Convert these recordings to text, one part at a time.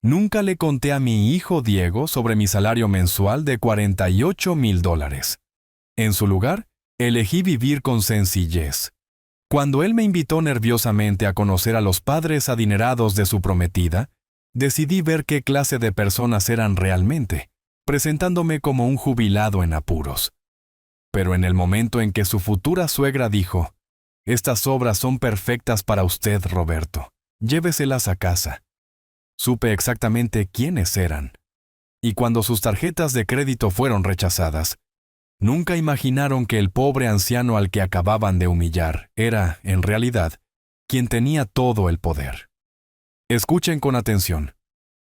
Nunca le conté a mi hijo Diego sobre mi salario mensual de $48,000. En su lugar, elegí vivir con sencillez. Cuando él me invitó nerviosamente a conocer a los padres adinerados de su prometida, decidí ver qué clase de personas eran realmente, presentándome como un jubilado en apuros. Pero en el momento en que su futura suegra dijo, «Estas obras son perfectas para usted, Roberto. Lléveselas a casa», supe exactamente quiénes eran. Y cuando sus tarjetas de crédito fueron rechazadas, nunca imaginaron que el pobre anciano al que acababan de humillar era, en realidad, quien tenía todo el poder. Escuchen con atención.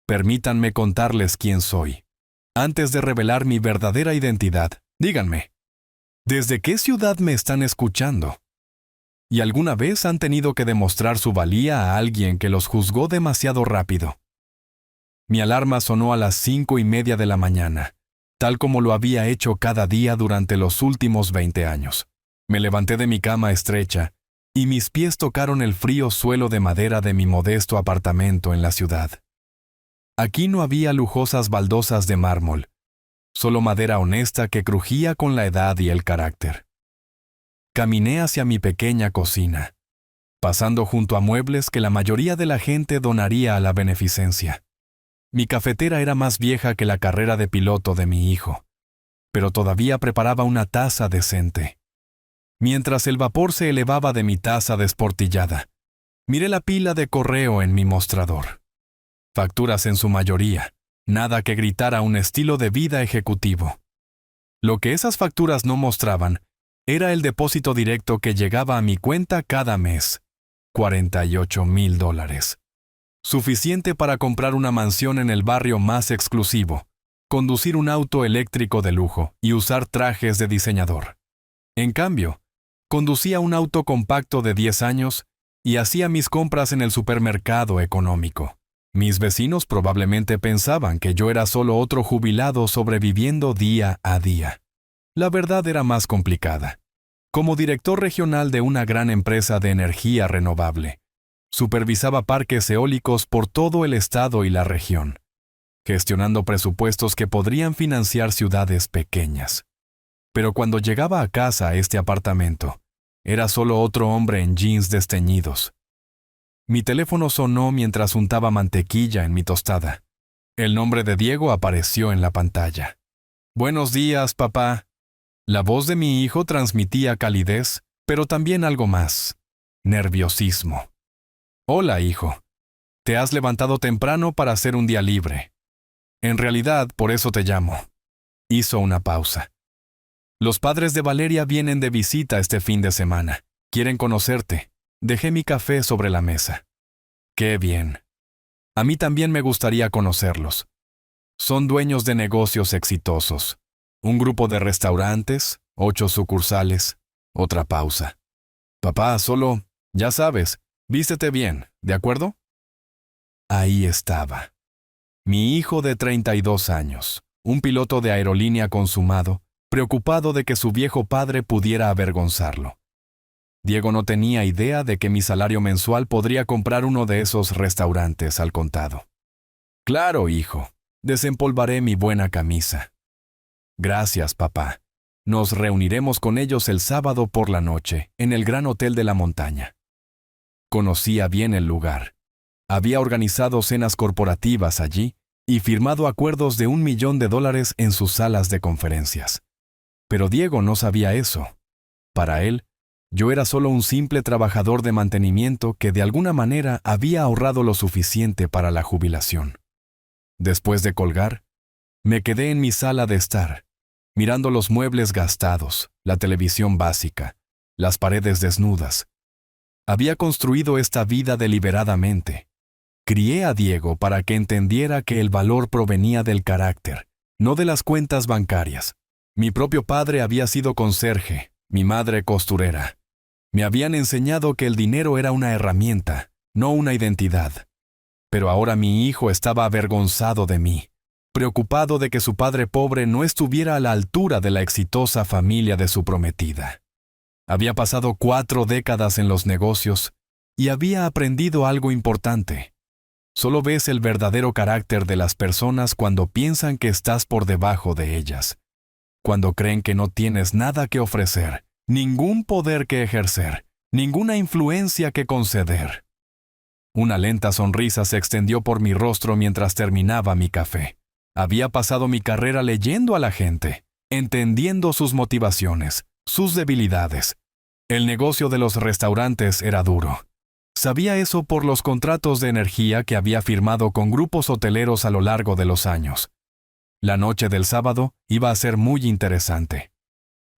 Permítanme contarles quién soy. Antes de revelar mi verdadera identidad, díganme, ¿desde qué ciudad me están escuchando? ¿Y alguna vez han tenido que demostrar su valía a alguien que los juzgó demasiado rápido? Mi alarma sonó a las 5:30 de la mañana, tal como lo había hecho cada día durante los últimos 20 años. Me levanté de mi cama estrecha y mis pies tocaron el frío suelo de madera de mi modesto apartamento en la ciudad. Aquí no había lujosas baldosas de mármol, solo madera honesta que crujía con la edad y el carácter. Caminé hacia mi pequeña cocina, pasando junto a muebles que la mayoría de la gente donaría a la beneficencia. Mi cafetera era más vieja que la carrera de piloto de mi hijo, pero todavía preparaba una taza decente. Mientras el vapor se elevaba de mi taza desportillada, miré la pila de correo en mi mostrador. Facturas en su mayoría, nada que gritara un estilo de vida ejecutivo. Lo que esas facturas no mostraban era el depósito directo que llegaba a mi cuenta cada mes, $48,000. Suficiente para comprar una mansión en el barrio más exclusivo, conducir un auto eléctrico de lujo y usar trajes de diseñador. En cambio, conducía un auto compacto de 10 años y hacía mis compras en el supermercado económico. Mis vecinos probablemente pensaban que yo era solo otro jubilado sobreviviendo día a día. La verdad era más complicada. Como director regional de una gran empresa de energía renovable, supervisaba parques eólicos por todo el estado y la región, gestionando presupuestos que podrían financiar ciudades pequeñas. Pero cuando llegaba a casa a este apartamento, era solo otro hombre en jeans desteñidos. Mi teléfono sonó mientras untaba mantequilla en mi tostada. El nombre de Diego apareció en la pantalla. «Buenos días, papá». La voz de mi hijo transmitía calidez, pero también algo más: nerviosismo. «Hola, hijo. Te has levantado temprano para hacer un día libre. En realidad, por eso te llamo». Hizo una pausa. «Los padres de Valeria vienen de visita este fin de semana. Quieren conocerte». Dejé mi café sobre la mesa. «Qué bien. A mí también me gustaría conocerlos. Son dueños de negocios exitosos. Un grupo de restaurantes, 8 sucursales». Otra pausa. «Papá, solo, ya sabes, vístete bien, ¿de acuerdo?» Ahí estaba. Mi hijo de 32 años, un piloto de aerolínea consumado, preocupado de que su viejo padre pudiera avergonzarlo. Diego no tenía idea de que mi salario mensual podría comprar uno de esos restaurantes al contado. «Claro, hijo, desempolvaré mi buena camisa». «Gracias, papá. Nos reuniremos con ellos el sábado por la noche, en el Gran Hotel de la Montaña». Conocía bien el lugar. Había organizado cenas corporativas allí y firmado acuerdos de $1 millón en sus salas de conferencias. Pero Diego no sabía eso. Para él, yo era solo un simple trabajador de mantenimiento que de alguna manera había ahorrado lo suficiente para la jubilación. Después de colgar, me quedé en mi sala de estar, mirando los muebles gastados, la televisión básica, las paredes desnudas. Había construido esta vida deliberadamente. Crié a Diego para que entendiera que el valor provenía del carácter, no de las cuentas bancarias. Mi propio padre había sido conserje, mi madre costurera. Me habían enseñado que el dinero era una herramienta, no una identidad. Pero ahora mi hijo estaba avergonzado de mí, preocupado de que su padre pobre no estuviera a la altura de la exitosa familia de su prometida. Había pasado 4 décadas en los negocios y había aprendido algo importante. Solo ves el verdadero carácter de las personas cuando piensan que estás por debajo de ellas, cuando creen que no tienes nada que ofrecer, ningún poder que ejercer, ninguna influencia que conceder. Una lenta sonrisa se extendió por mi rostro mientras terminaba mi café. Había pasado mi carrera leyendo a la gente, entendiendo sus motivaciones, sus debilidades. El negocio de los restaurantes era duro. Sabía eso por los contratos de energía que había firmado con grupos hoteleros a lo largo de los años. La noche del sábado iba a ser muy interesante.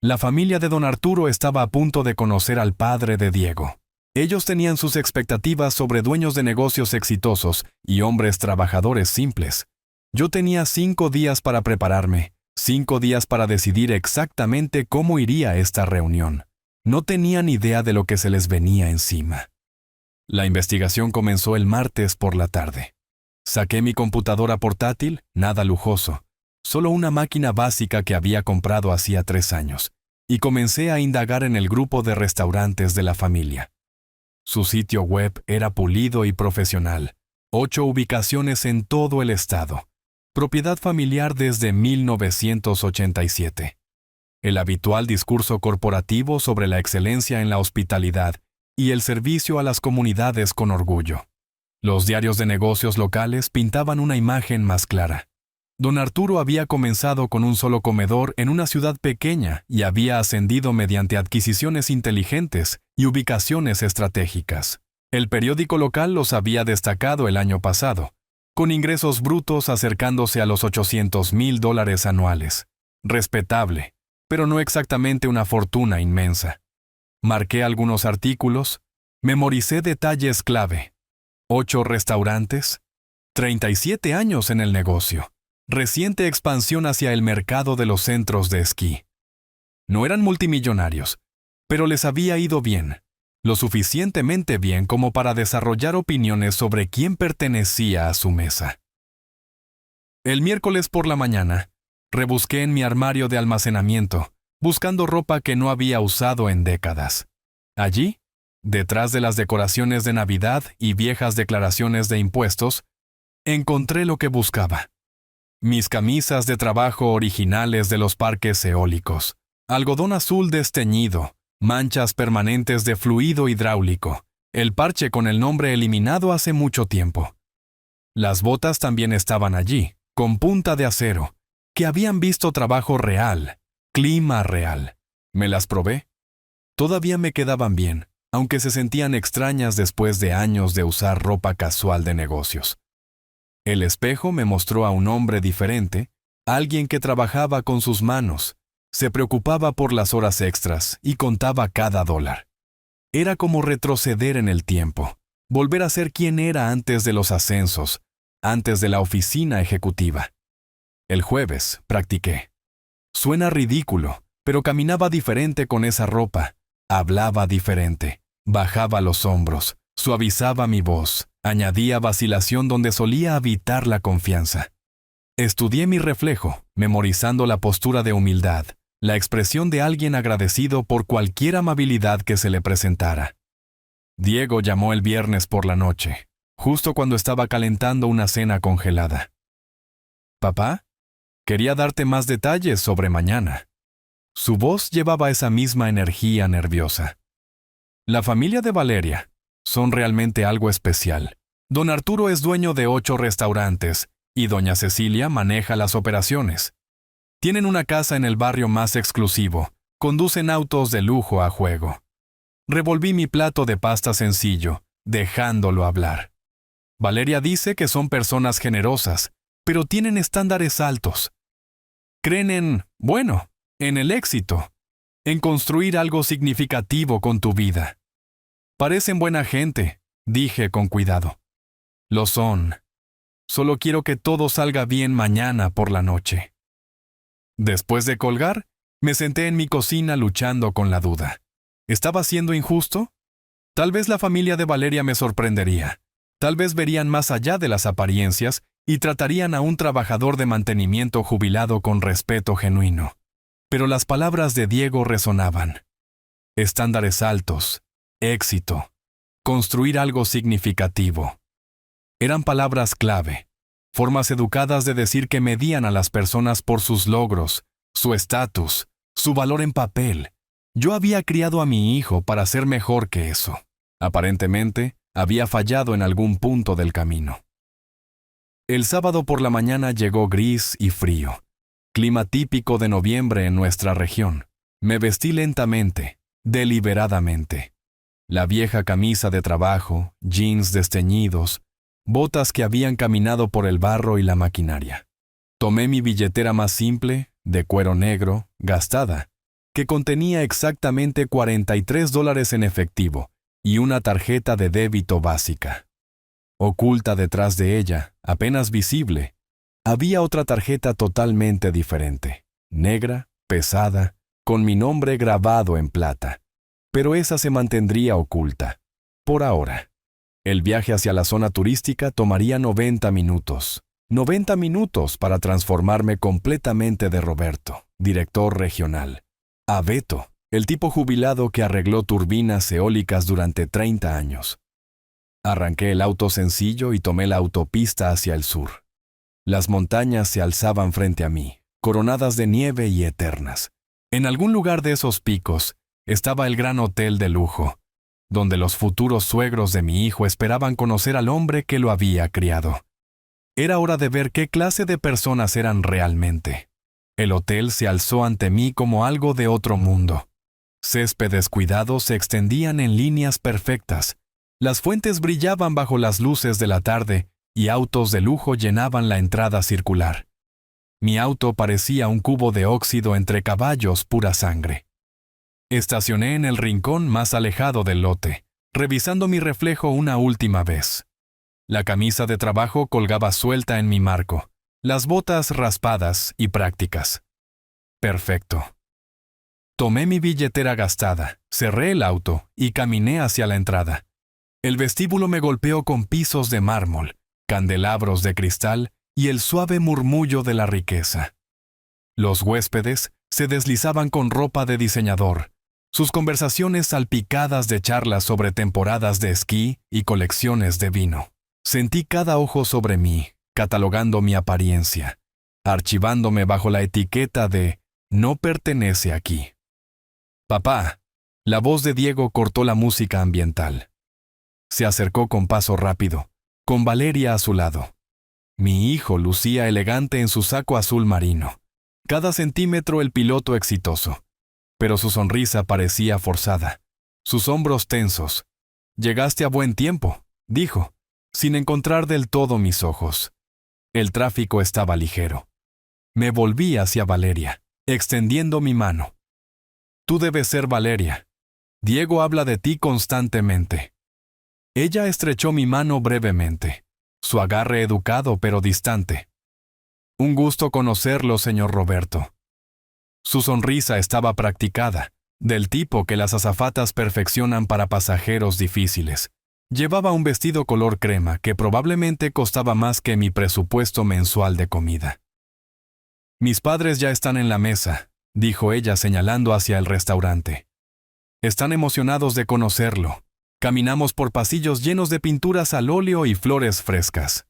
La familia de don Arturo estaba a punto de conocer al padre de Diego. Ellos tenían sus expectativas sobre dueños de negocios exitosos y hombres trabajadores simples. Yo tenía 5 días para prepararme, 5 días para decidir exactamente cómo iría esta reunión. No tenían idea de lo que se les venía encima. La investigación comenzó el martes por la tarde. Saqué mi computadora portátil, nada lujoso, solo una máquina básica que había comprado hacía 3 años, y comencé a indagar en el grupo de restaurantes de la familia. Su sitio web era pulido y profesional, 8 ubicaciones en todo el estado, propiedad familiar desde 1987. El habitual discurso corporativo sobre la excelencia en la hospitalidad y el servicio a las comunidades con orgullo. Los diarios de negocios locales pintaban una imagen más clara. Don Arturo había comenzado con un solo comedor en una ciudad pequeña y había ascendido mediante adquisiciones inteligentes y ubicaciones estratégicas. El periódico local los había destacado el año pasado, con ingresos brutos acercándose a los $800,000 anuales. Respetable, pero no exactamente una fortuna inmensa. Marqué algunos artículos, memoricé detalles clave. 8 restaurantes, 37 años en el negocio, reciente expansión hacia el mercado de los centros de esquí. No eran multimillonarios, pero les había ido bien, lo suficientemente bien como para desarrollar opiniones sobre quién pertenecía a su mesa. El miércoles por la mañana, rebusqué en mi armario de almacenamiento, buscando ropa que no había usado en décadas. Allí, detrás de las decoraciones de Navidad y viejas declaraciones de impuestos, encontré lo que buscaba. Mis camisas de trabajo originales de los parques eólicos, algodón azul desteñido, manchas permanentes de fluido hidráulico, el parche con el nombre eliminado hace mucho tiempo. Las botas también estaban allí, con punta de acero, que habían visto trabajo real, clima real. Me las probé. Todavía me quedaban bien, aunque se sentían extrañas después de años de usar ropa casual de negocios. El espejo me mostró a un hombre diferente, alguien que trabajaba con sus manos, se preocupaba por las horas extras y contaba cada dólar. Era como retroceder en el tiempo, volver a ser quien era antes de los ascensos, antes de la oficina ejecutiva. El jueves practiqué. Suena ridículo, pero caminaba diferente con esa ropa, hablaba diferente, bajaba los hombros, suavizaba mi voz, añadía vacilación donde solía habitar la confianza. Estudié mi reflejo, memorizando la postura de humildad, la expresión de alguien agradecido por cualquier amabilidad que se le presentara. Diego llamó el viernes por la noche, justo cuando estaba calentando una cena congelada. «Papá, quería darte más detalles sobre mañana». Su voz llevaba esa misma energía nerviosa. La familia de Valeria son realmente algo especial. Don Arturo es dueño de 8 restaurantes y doña Cecilia maneja las operaciones. Tienen una casa en el barrio más exclusivo, conducen autos de lujo a juego. Revolví mi plato de pasta sencillo, dejándolo hablar. Valeria dice que son personas generosas, pero tienen estándares altos. Creen en el éxito, en construir algo significativo con tu vida. Parecen buena gente, dije con cuidado. Lo son. Solo quiero que todo salga bien mañana por la noche. Después de colgar, me senté en mi cocina luchando con la duda. ¿Estaba siendo injusto? Tal vez la familia de Valeria me sorprendería. Tal vez verían más allá de las apariencias y tratarían a un trabajador de mantenimiento jubilado con respeto genuino. Pero las palabras de Diego resonaban. Estándares altos, éxito, construir algo significativo. Eran palabras clave, formas educadas de decir que medían a las personas por sus logros, su estatus, su valor en papel. Yo había criado a mi hijo para ser mejor que eso. Aparentemente, había fallado en algún punto del camino. El sábado por la mañana llegó gris y frío, clima típico de noviembre en nuestra región. Me vestí lentamente, deliberadamente. La vieja camisa de trabajo, jeans desteñidos, botas que habían caminado por el barro y la maquinaria. Tomé mi billetera más simple, de cuero negro, gastada, que contenía exactamente $43 en efectivo y una tarjeta de débito básica. Oculta detrás de ella, apenas visible, había otra tarjeta totalmente diferente, negra, pesada, con mi nombre grabado en plata. Pero esa se mantendría oculta, por ahora. El viaje hacia la zona turística tomaría 90 minutos. 90 minutos para transformarme completamente de Roberto, director regional, a Beto, el tipo jubilado que arregló turbinas eólicas durante 30 años. Arranqué el auto sencillo y tomé la autopista hacia el sur. Las montañas se alzaban frente a mí, coronadas de nieve y eternas. En algún lugar de esos picos estaba el gran hotel de lujo, donde los futuros suegros de mi hijo esperaban conocer al hombre que lo había criado. Era hora de ver qué clase de personas eran realmente. El hotel se alzó ante mí como algo de otro mundo. Céspedes cuidados se extendían en líneas perfectas. Las fuentes brillaban bajo las luces de la tarde y autos de lujo llenaban la entrada circular. Mi auto parecía un cubo de óxido entre caballos pura sangre. Estacioné en el rincón más alejado del lote, revisando mi reflejo una última vez. La camisa de trabajo colgaba suelta en mi marco, las botas raspadas y prácticas. Perfecto. Tomé mi billetera gastada, cerré el auto y caminé hacia la entrada. El vestíbulo me golpeó con pisos de mármol, candelabros de cristal y el suave murmullo de la riqueza. Los huéspedes se deslizaban con ropa de diseñador, sus conversaciones salpicadas de charlas sobre temporadas de esquí y colecciones de vino. Sentí cada ojo sobre mí, catalogando mi apariencia, archivándome bajo la etiqueta de «no pertenece aquí». «Papá», la voz de Diego cortó la música ambiental. Se acercó con paso rápido, con Valeria a su lado. Mi hijo lucía elegante en su saco azul marino. Cada centímetro el piloto exitoso. Pero su sonrisa parecía forzada, sus hombros tensos. «Llegaste a buen tiempo», dijo, sin encontrar del todo mis ojos. El tráfico estaba ligero. Me volví hacia Valeria, extendiendo mi mano. «Tú debes ser Valeria. Diego habla de ti constantemente». Ella estrechó mi mano brevemente, su agarre educado pero distante. «Un gusto conocerlo, señor Roberto». Su sonrisa estaba practicada, del tipo que las azafatas perfeccionan para pasajeros difíciles. Llevaba un vestido color crema que probablemente costaba más que mi presupuesto mensual de comida. «Mis padres ya están en la mesa», dijo ella señalando hacia el restaurante. «Están emocionados de conocerlo». Caminamos por pasillos llenos de pinturas al óleo y flores frescas.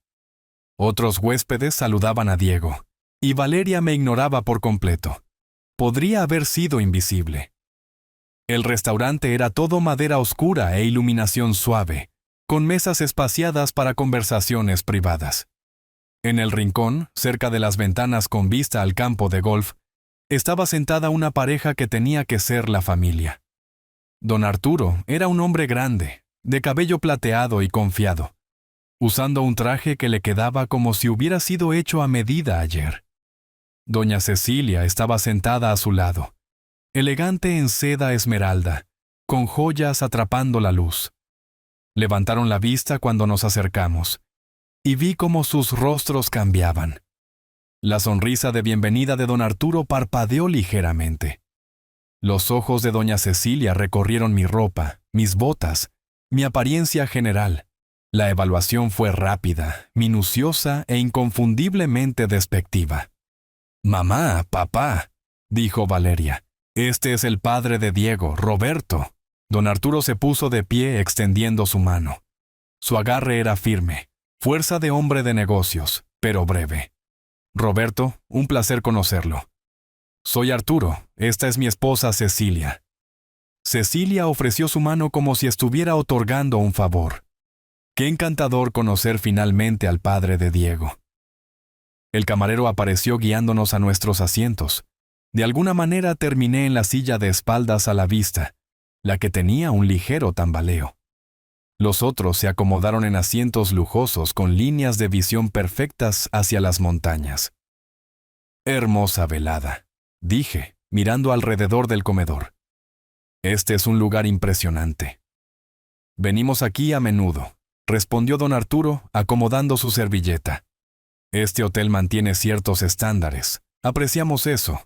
Otros huéspedes saludaban a Diego, y Valeria me ignoraba por completo. Podría haber sido invisible. El restaurante era todo madera oscura e iluminación suave, con mesas espaciadas para conversaciones privadas. En el rincón, cerca de las ventanas con vista al campo de golf, estaba sentada una pareja que tenía que ser la familia. Don Arturo era un hombre grande, de cabello plateado y confiado, usando un traje que le quedaba como si hubiera sido hecho a medida ayer. Doña Cecilia estaba sentada a su lado, elegante en seda esmeralda, con joyas atrapando la luz. Levantaron la vista cuando nos acercamos, y vi cómo sus rostros cambiaban. La sonrisa de bienvenida de don Arturo parpadeó ligeramente. Los ojos de doña Cecilia recorrieron mi ropa, mis botas, mi apariencia general. La evaluación fue rápida, minuciosa e inconfundiblemente despectiva. «Mamá, papá», dijo Valeria, «este es el padre de Diego, Roberto». Don Arturo se puso de pie extendiendo su mano. Su agarre era firme, Fuerza de hombre de negocios, pero breve. Roberto, un placer conocerlo. Soy Arturo, esta es mi esposa Cecilia. Cecilia ofreció su mano como si estuviera otorgando un favor. Qué encantador conocer finalmente al padre de Diego. El camarero apareció guiándonos a nuestros asientos. De alguna manera terminé en la silla de espaldas a la vista, la que tenía un ligero tambaleo. Los otros se acomodaron en asientos lujosos con líneas de visión perfectas hacia las montañas. Hermosa velada, dije, mirando alrededor del comedor. Este es un lugar impresionante. Venimos aquí a menudo, respondió don Arturo, acomodando su servilleta. Este hotel mantiene ciertos estándares. Apreciamos eso.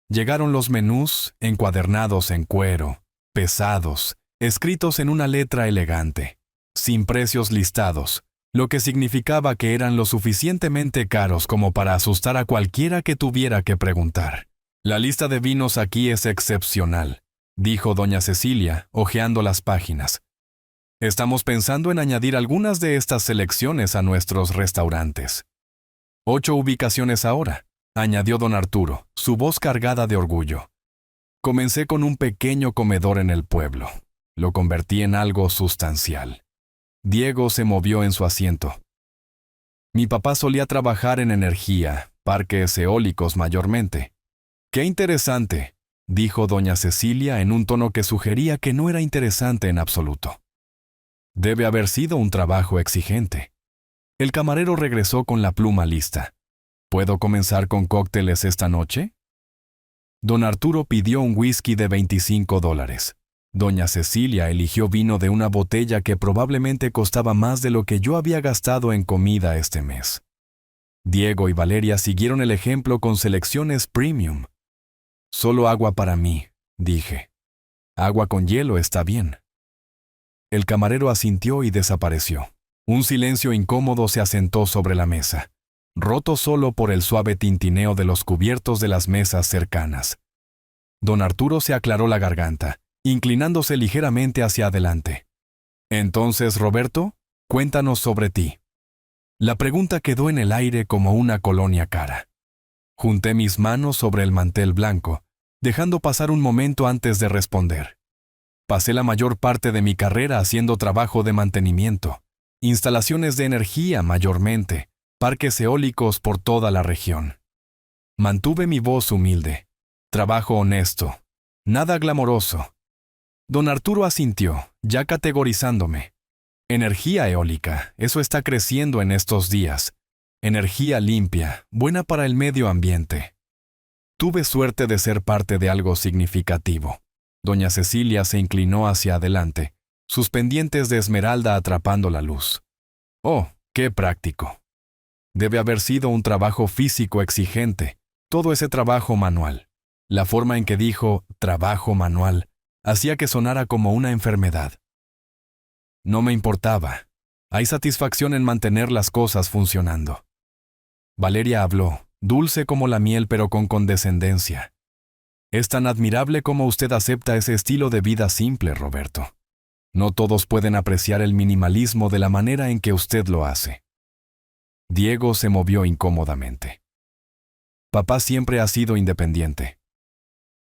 Llegaron los menús, encuadernados en cuero, pesados, escritos en una letra elegante, sin precios listados, lo que significaba que eran lo suficientemente caros como para asustar a cualquiera que tuviera que preguntar. La lista de vinos aquí es excepcional, dijo doña Cecilia, hojeando las páginas. Estamos pensando en añadir algunas de estas selecciones a nuestros restaurantes. 8 ubicaciones ahora, añadió don Arturo, su voz cargada de orgullo. Comencé con un pequeño comedor en el pueblo. Lo convertí en algo sustancial. Diego se movió en su asiento. Mi papá solía trabajar en energía, parques eólicos mayormente. ¡Qué interesante!, dijo doña Cecilia en un tono que sugería que no era interesante en absoluto. Debe haber sido un trabajo exigente. El camarero regresó con la pluma lista. ¿Puedo comenzar con cócteles esta noche? Don Arturo pidió un whisky de $25. Doña Cecilia eligió vino de una botella que probablemente costaba más de lo que yo había gastado en comida este mes. Diego y Valeria siguieron el ejemplo con selecciones premium. Solo agua para mí, dije. Agua con hielo está bien. El camarero asintió y desapareció. Un silencio incómodo se asentó sobre la mesa, roto solo por el suave tintineo de los cubiertos de las mesas cercanas. Don Arturo se aclaró la garganta, inclinándose ligeramente hacia adelante. Entonces, Roberto, cuéntanos sobre ti. La pregunta quedó en el aire como una colonia cara. Junté mis manos sobre el mantel blanco, dejando pasar un momento antes de responder. Pasé la mayor parte de mi carrera haciendo trabajo de mantenimiento, instalaciones de energía mayormente, parques eólicos por toda la región. Mantuve mi voz humilde. Trabajo honesto. Nada glamoroso. Don Arturo asintió, ya categorizándome. Energía eólica, eso está creciendo en estos días. Energía limpia, buena para el medio ambiente. Tuve suerte de ser parte de algo significativo. Doña Cecilia se inclinó hacia adelante, sus pendientes de esmeralda atrapando la luz. Oh, qué práctico. Debe haber sido un trabajo físico exigente, todo ese trabajo manual. La forma en que dijo trabajo manual hacía que sonara como una enfermedad. No me importaba. Hay satisfacción en mantener las cosas funcionando. Valeria habló, dulce como la miel pero con condescendencia. Es tan admirable como usted acepta ese estilo de vida simple, Roberto. No todos pueden apreciar el minimalismo de la manera en que usted lo hace. Diego se movió incómodamente. Papá siempre ha sido independiente.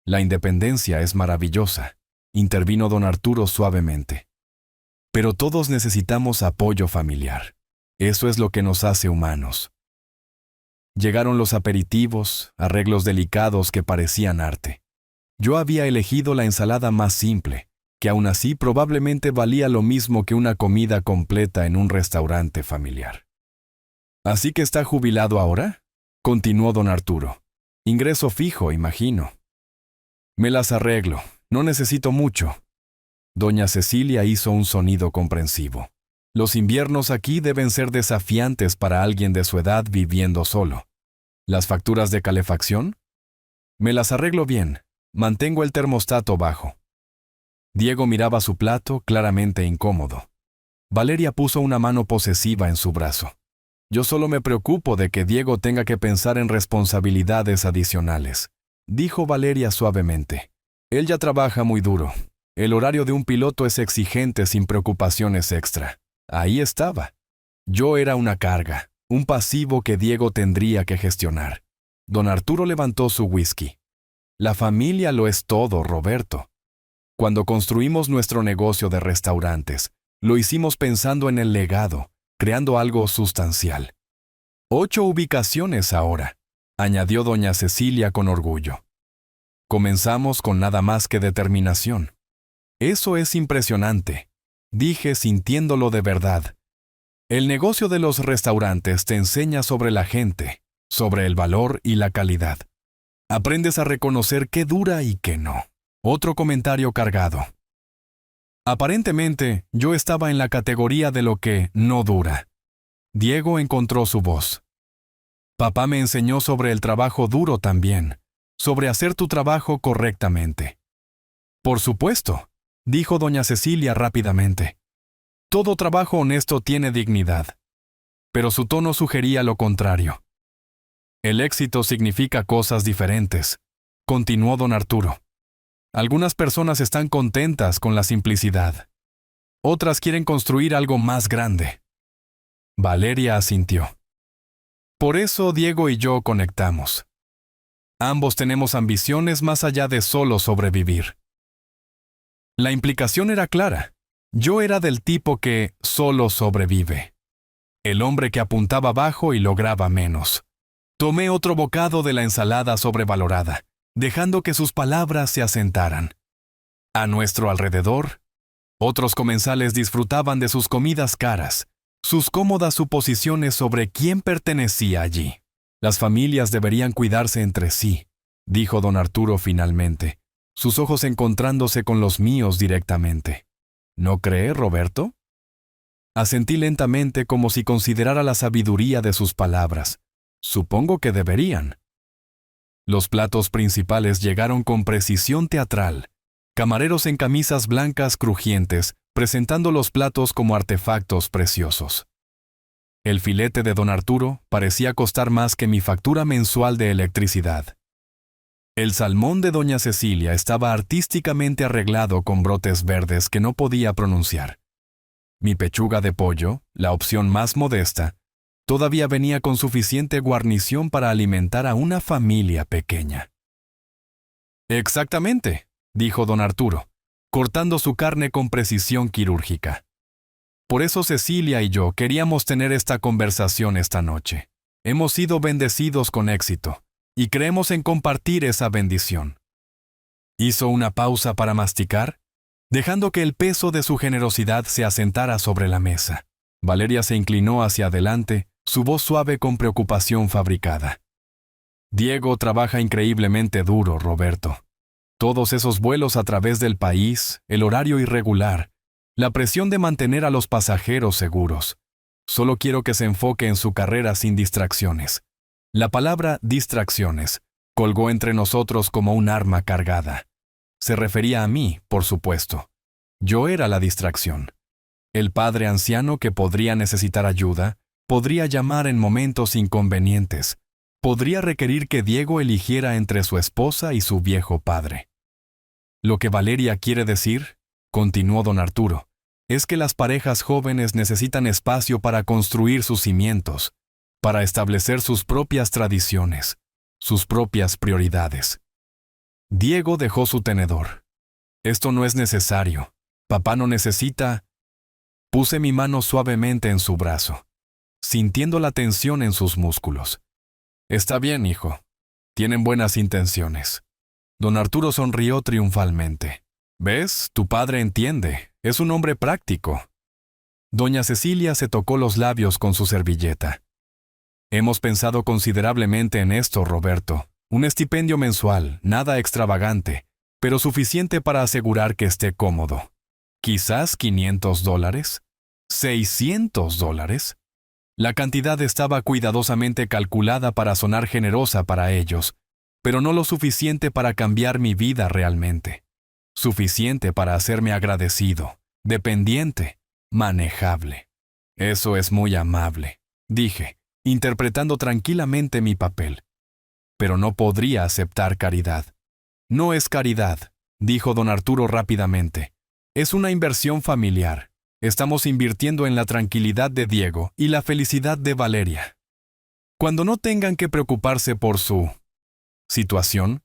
La independencia es maravillosa, intervino don Arturo suavemente. Pero todos necesitamos apoyo familiar. Eso es lo que nos hace humanos. Llegaron los aperitivos, arreglos delicados que parecían arte. Yo había elegido la ensalada más simple, que aún así probablemente valía lo mismo que una comida completa en un restaurante familiar. ¿Así que está jubilado ahora?, continuó don Arturo. Ingreso fijo, imagino. Me las arreglo, no necesito mucho. Doña Cecilia hizo un sonido comprensivo. Los inviernos aquí deben ser desafiantes para alguien de su edad viviendo solo. ¿Las facturas de calefacción? Me las arreglo bien. Mantengo el termostato bajo. Diego miraba su plato, claramente incómodo. Valeria puso una mano posesiva en su brazo. Yo solo me preocupo de que Diego tenga que pensar en responsabilidades adicionales, dijo Valeria suavemente. Él ya trabaja muy duro. El horario de un piloto es exigente sin preocupaciones extra. Ahí estaba. Yo era una carga, un pasivo que Diego tendría que gestionar. Don Arturo levantó su whisky. La familia lo es todo, Roberto. Cuando construimos nuestro negocio de restaurantes, lo hicimos pensando en el legado, creando algo sustancial. 8 ubicaciones ahora, añadió doña Cecilia con orgullo. Comenzamos con nada más que determinación. Eso es impresionante, dije sintiéndolo de verdad. El negocio de los restaurantes te enseña sobre la gente, sobre el valor y la calidad. Aprendes a reconocer qué dura y qué no. Otro comentario cargado. Aparentemente, yo estaba en la categoría de lo que no dura. Diego encontró su voz. Papá me enseñó sobre el trabajo duro también, sobre hacer tu trabajo correctamente. Por supuesto, dijo doña Cecilia rápidamente. Todo trabajo honesto tiene dignidad. Pero su tono sugería lo contrario. El éxito significa cosas diferentes, continuó don Arturo. Algunas personas están contentas con la simplicidad. Otras quieren construir algo más grande. Valeria asintió. Por eso Diego y yo conectamos. Ambos tenemos ambiciones más allá de solo sobrevivir. La implicación era clara. Yo era del tipo que solo sobrevive. El hombre que apuntaba bajo y lograba menos. Tomé otro bocado de la ensalada sobrevalorada, dejando que sus palabras se asentaran. A nuestro alrededor, otros comensales disfrutaban de sus comidas caras, sus cómodas suposiciones sobre quién pertenecía allí. Las familias deberían cuidarse entre sí, dijo don Arturo finalmente, sus ojos encontrándose con los míos directamente. ¿No cree, Roberto? Asentí lentamente como si considerara la sabiduría de sus palabras. Supongo que deberían. Los platos principales llegaron con precisión teatral. Camareros en camisas blancas crujientes, presentando los platos como artefactos preciosos. El filete de don Arturo parecía costar más que mi factura mensual de electricidad. El salmón de doña Cecilia estaba artísticamente arreglado con brotes verdes que no podía pronunciar. Mi pechuga de pollo, la opción más modesta, todavía venía con suficiente guarnición para alimentar a una familia pequeña. Exactamente, dijo don Arturo, cortando su carne con precisión quirúrgica. Por eso Cecilia y yo queríamos tener esta conversación esta noche. Hemos sido bendecidos con éxito, y creemos en compartir esa bendición. Hizo una pausa para masticar, dejando que el peso de su generosidad se asentara sobre la mesa. Valeria se inclinó hacia adelante, su voz suave con preocupación fabricada. Diego trabaja increíblemente duro, Roberto. Todos esos vuelos a través del país, el horario irregular, la presión de mantener a los pasajeros seguros. Solo quiero que se enfoque en su carrera sin distracciones. La palabra distracciones colgó entre nosotros como un arma cargada. Se refería a mí, por supuesto. Yo era la distracción. El padre anciano que podría necesitar ayuda, podría llamar en momentos inconvenientes, podría requerir que Diego eligiera entre su esposa y su viejo padre. Lo que Valeria quiere decir, continuó don Arturo, es que las parejas jóvenes necesitan espacio para construir sus cimientos, para establecer sus propias tradiciones, sus propias prioridades. Diego dejó su tenedor. Esto no es necesario. Papá no necesita. Puse mi mano suavemente en su brazo, sintiendo la tensión en sus músculos. Está bien, hijo. Tienen buenas intenciones. Don Arturo sonrió triunfalmente. ¿Ves? Tu padre entiende. Es un hombre práctico. Doña Cecilia se tocó los labios con su servilleta. Hemos pensado considerablemente en esto, Roberto. Un estipendio mensual, nada extravagante, pero suficiente para asegurar que esté cómodo. ¿Quizás $500? ¿$600? La cantidad estaba cuidadosamente calculada para sonar generosa para ellos, pero no lo suficiente para cambiar mi vida realmente. Suficiente para hacerme agradecido, dependiente, manejable. Eso es muy amable, dije, interpretando tranquilamente mi papel. Pero no podría aceptar caridad. No es caridad, dijo don Arturo rápidamente. Es una inversión familiar. Estamos invirtiendo en la tranquilidad de Diego y la felicidad de Valeria. Cuando no tengan que preocuparse por su situación,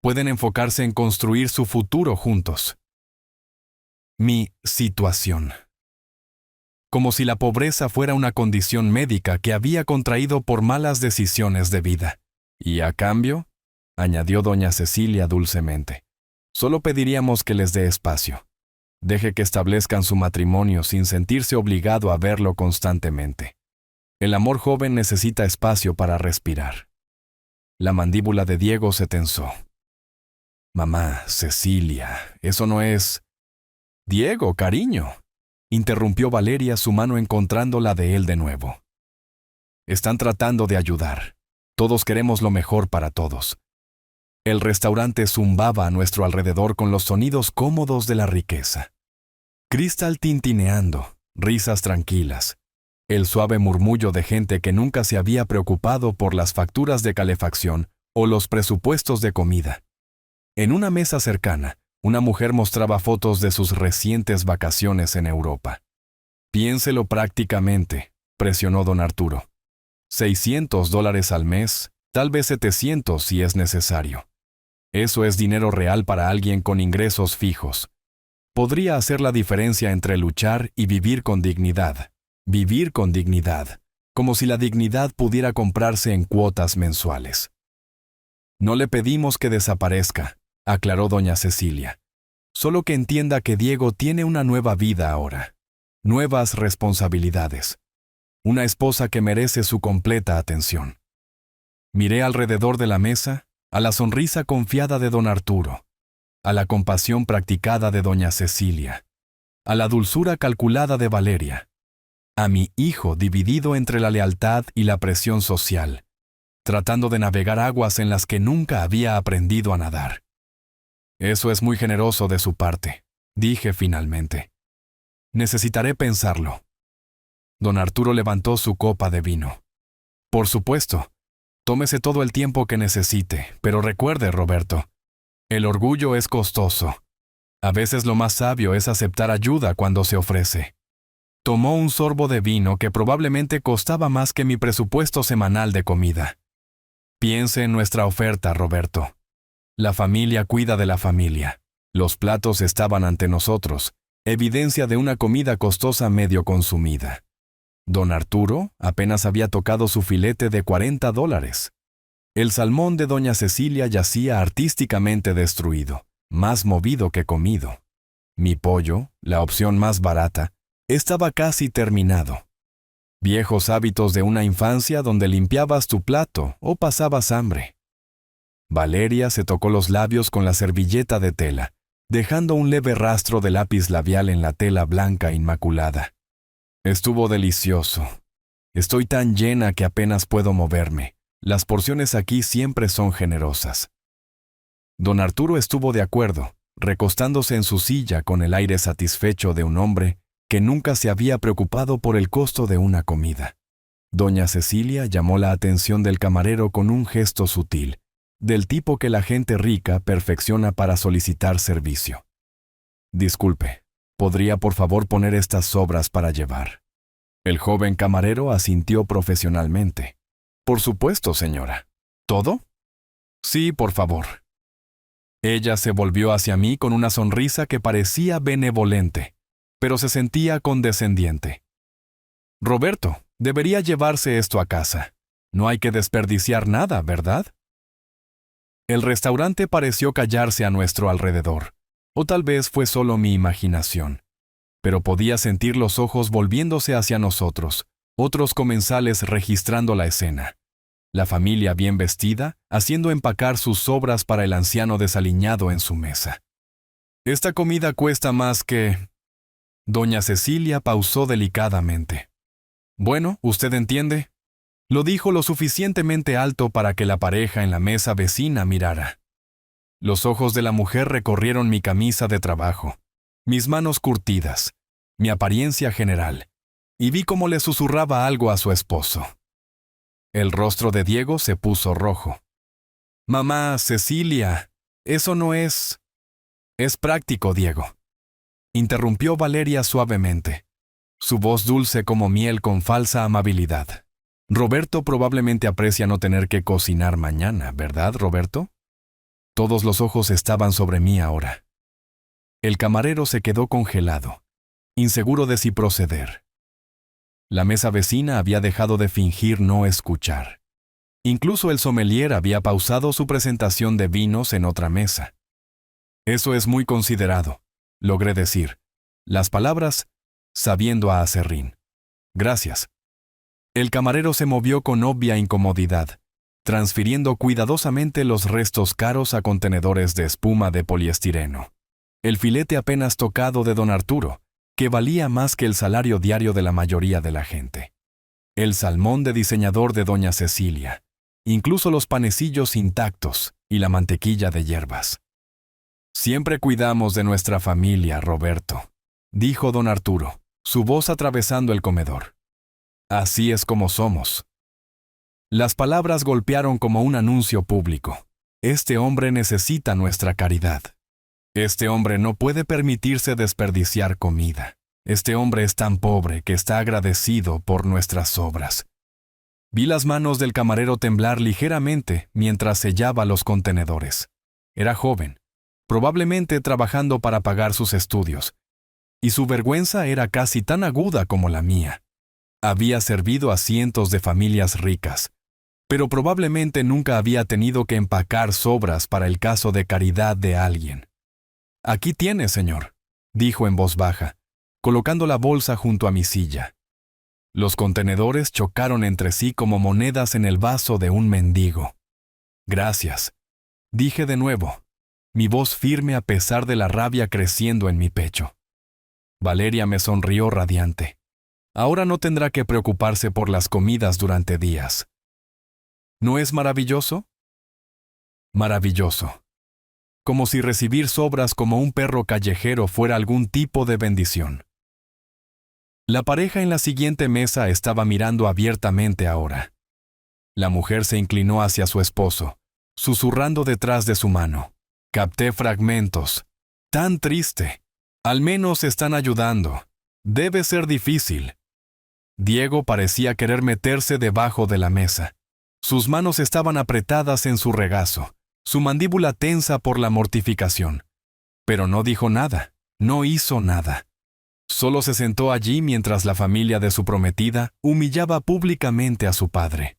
pueden enfocarse en construir su futuro juntos. Mi situación. Como si la pobreza fuera una condición médica que había contraído por malas decisiones de vida. Y a cambio, añadió doña Cecilia dulcemente, solo pediríamos que les dé espacio. Deje que establezcan su matrimonio sin sentirse obligado a verlo constantemente. El amor joven necesita espacio para respirar. La mandíbula de Diego se tensó. Mamá, Cecilia, eso no es... Diego, cariño, interrumpió Valeria, su mano encontrando la de él de nuevo. Están tratando de ayudar. Todos queremos lo mejor para todos. El restaurante zumbaba a nuestro alrededor con los sonidos cómodos de la riqueza. Cristal tintineando, risas tranquilas, el suave murmullo de gente que nunca se había preocupado por las facturas de calefacción o los presupuestos de comida. En una mesa cercana, una mujer mostraba fotos de sus recientes vacaciones en Europa. Piénselo prácticamente, presionó don Arturo. $600 al mes, tal vez 700 si es necesario. Eso es dinero real para alguien con ingresos fijos. Podría hacer la diferencia entre luchar y vivir con dignidad. Vivir con dignidad, como si la dignidad pudiera comprarse en cuotas mensuales. No le pedimos que desaparezca, aclaró doña Cecilia. Solo que entienda que Diego tiene una nueva vida ahora. Nuevas responsabilidades. Una esposa que merece su completa atención. Miré alrededor de la mesa, a la sonrisa confiada de don Arturo, a la compasión practicada de doña Cecilia, a la dulzura calculada de Valeria, a mi hijo dividido entre la lealtad y la presión social, tratando de navegar aguas en las que nunca había aprendido a nadar. Eso es muy generoso de su parte, dije finalmente. Necesitaré pensarlo. Don Arturo levantó su copa de vino. Por supuesto, tómese todo el tiempo que necesite, pero recuerde, Roberto, el orgullo es costoso. A veces lo más sabio es aceptar ayuda cuando se ofrece. Tomó un sorbo de vino que probablemente costaba más que mi presupuesto semanal de comida. Piense en nuestra oferta, Roberto. La familia cuida de la familia. Los platos estaban ante nosotros, evidencia de una comida costosa medio consumida. Don Arturo apenas había tocado su filete de $40. El salmón de doña Cecilia yacía artísticamente destruido, más movido que comido. Mi pollo, la opción más barata, estaba casi terminado. Viejos hábitos de una infancia donde limpiabas tu plato o pasabas hambre. Valeria se tocó los labios con la servilleta de tela, dejando un leve rastro de lápiz labial en la tela blanca inmaculada. Estuvo delicioso. Estoy tan llena que apenas puedo moverme. Las porciones aquí siempre son generosas. Don Arturo estuvo de acuerdo, recostándose en su silla con el aire satisfecho de un hombre que nunca se había preocupado por el costo de una comida. Doña Cecilia llamó la atención del camarero con un gesto sutil, del tipo que la gente rica perfecciona para solicitar servicio. Disculpe, ¿podría por favor poner estas sobras para llevar? El joven camarero asintió profesionalmente. Por supuesto, señora. ¿Todo? Sí, por favor. Ella se volvió hacia mí con una sonrisa que parecía benevolente, pero se sentía condescendiente. Roberto, debería llevarse esto a casa. No hay que desperdiciar nada, ¿verdad? El restaurante pareció callarse a nuestro alrededor, o tal vez fue solo mi imaginación, pero podía sentir los ojos volviéndose hacia nosotros, otros comensales registrando la escena. La familia bien vestida, haciendo empacar sus sobras para el anciano desaliñado en su mesa. Esta comida cuesta más que... Doña Cecilia pausó delicadamente. Bueno, ¿usted entiende? Lo dijo lo suficientemente alto para que la pareja en la mesa vecina mirara. Los ojos de la mujer recorrieron mi camisa de trabajo, mis manos curtidas, mi apariencia general, y vi cómo le susurraba algo a su esposo. El rostro de Diego se puso rojo. Mamá, Cecilia, eso no es... Es práctico, Diego. interrumpió Valeria suavemente, su voz dulce como miel con falsa amabilidad. Roberto probablemente aprecia no tener que cocinar mañana, ¿verdad, Roberto? Todos los ojos estaban sobre mí ahora. El camarero se quedó congelado, inseguro de si proceder. La mesa vecina había dejado de fingir no escuchar. Incluso el sommelier había pausado su presentación de vinos en otra mesa. Eso es muy considerado, logré decir, las palabras sabiendo a aserrín. Gracias. El camarero se movió con obvia incomodidad, transfiriendo cuidadosamente los restos caros a contenedores de espuma de poliestireno. El filete apenas tocado de don Arturo, que valía más que el salario diario de la mayoría de la gente. El salmón de diseñador de doña Cecilia, incluso los panecillos intactos y la mantequilla de hierbas. Siempre cuidamos de nuestra familia, Roberto, dijo don Arturo, su voz atravesando el comedor. Así es como somos. Las palabras golpearon como un anuncio público. Este hombre necesita nuestra caridad. Este hombre no puede permitirse desperdiciar comida. Este hombre es tan pobre que está agradecido por nuestras obras. Vi las manos del camarero temblar ligeramente mientras sellaba los contenedores. Era joven, probablemente trabajando para pagar sus estudios, y su vergüenza era casi tan aguda como la mía. Había servido a cientos de familias ricas, pero probablemente nunca había tenido que empacar sobras para el caso de caridad de alguien. Aquí tiene, señor, dijo en voz baja, colocando la bolsa junto a mi silla. Los contenedores chocaron entre sí como monedas en el vaso de un mendigo. Gracias, dije de nuevo, mi voz firme a pesar de la rabia creciendo en mi pecho. Valeria me sonrió radiante. Ahora no tendrá que preocuparse por las comidas durante días. ¿No es maravilloso? Maravilloso. Como si recibir sobras como un perro callejero fuera algún tipo de bendición. La pareja en la siguiente mesa estaba mirando abiertamente ahora. La mujer se inclinó hacia su esposo, susurrando detrás de su mano. Capté fragmentos. Tan triste. Al menos están ayudando. Debe ser difícil. Diego parecía querer meterse debajo de la mesa. Sus manos estaban apretadas en su regazo, su mandíbula tensa por la mortificación. Pero no dijo nada, no hizo nada. Solo se sentó allí mientras la familia de su prometida humillaba públicamente a su padre.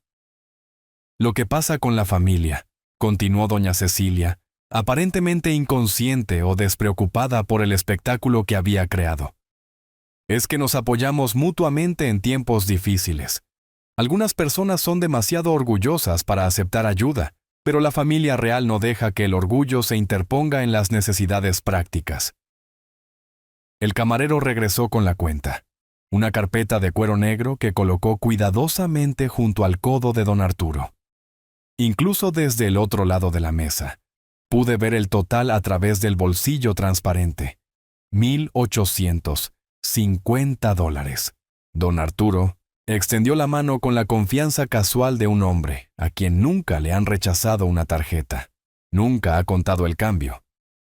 Lo que pasa con la familia, continuó doña Cecilia, aparentemente inconsciente o despreocupada por el espectáculo que había creado, es que nos apoyamos mutuamente en tiempos difíciles. Algunas personas son demasiado orgullosas para aceptar ayuda, pero la familia real no deja que el orgullo se interponga en las necesidades prácticas. El camarero regresó con la cuenta, una carpeta de cuero negro que colocó cuidadosamente junto al codo de don Arturo. Incluso desde el otro lado de la mesa, pude ver el total a través del bolsillo transparente. $1,850. Don Arturo extendió la mano con la confianza casual de un hombre a quien nunca le han rechazado una tarjeta. Nunca ha contado el cambio.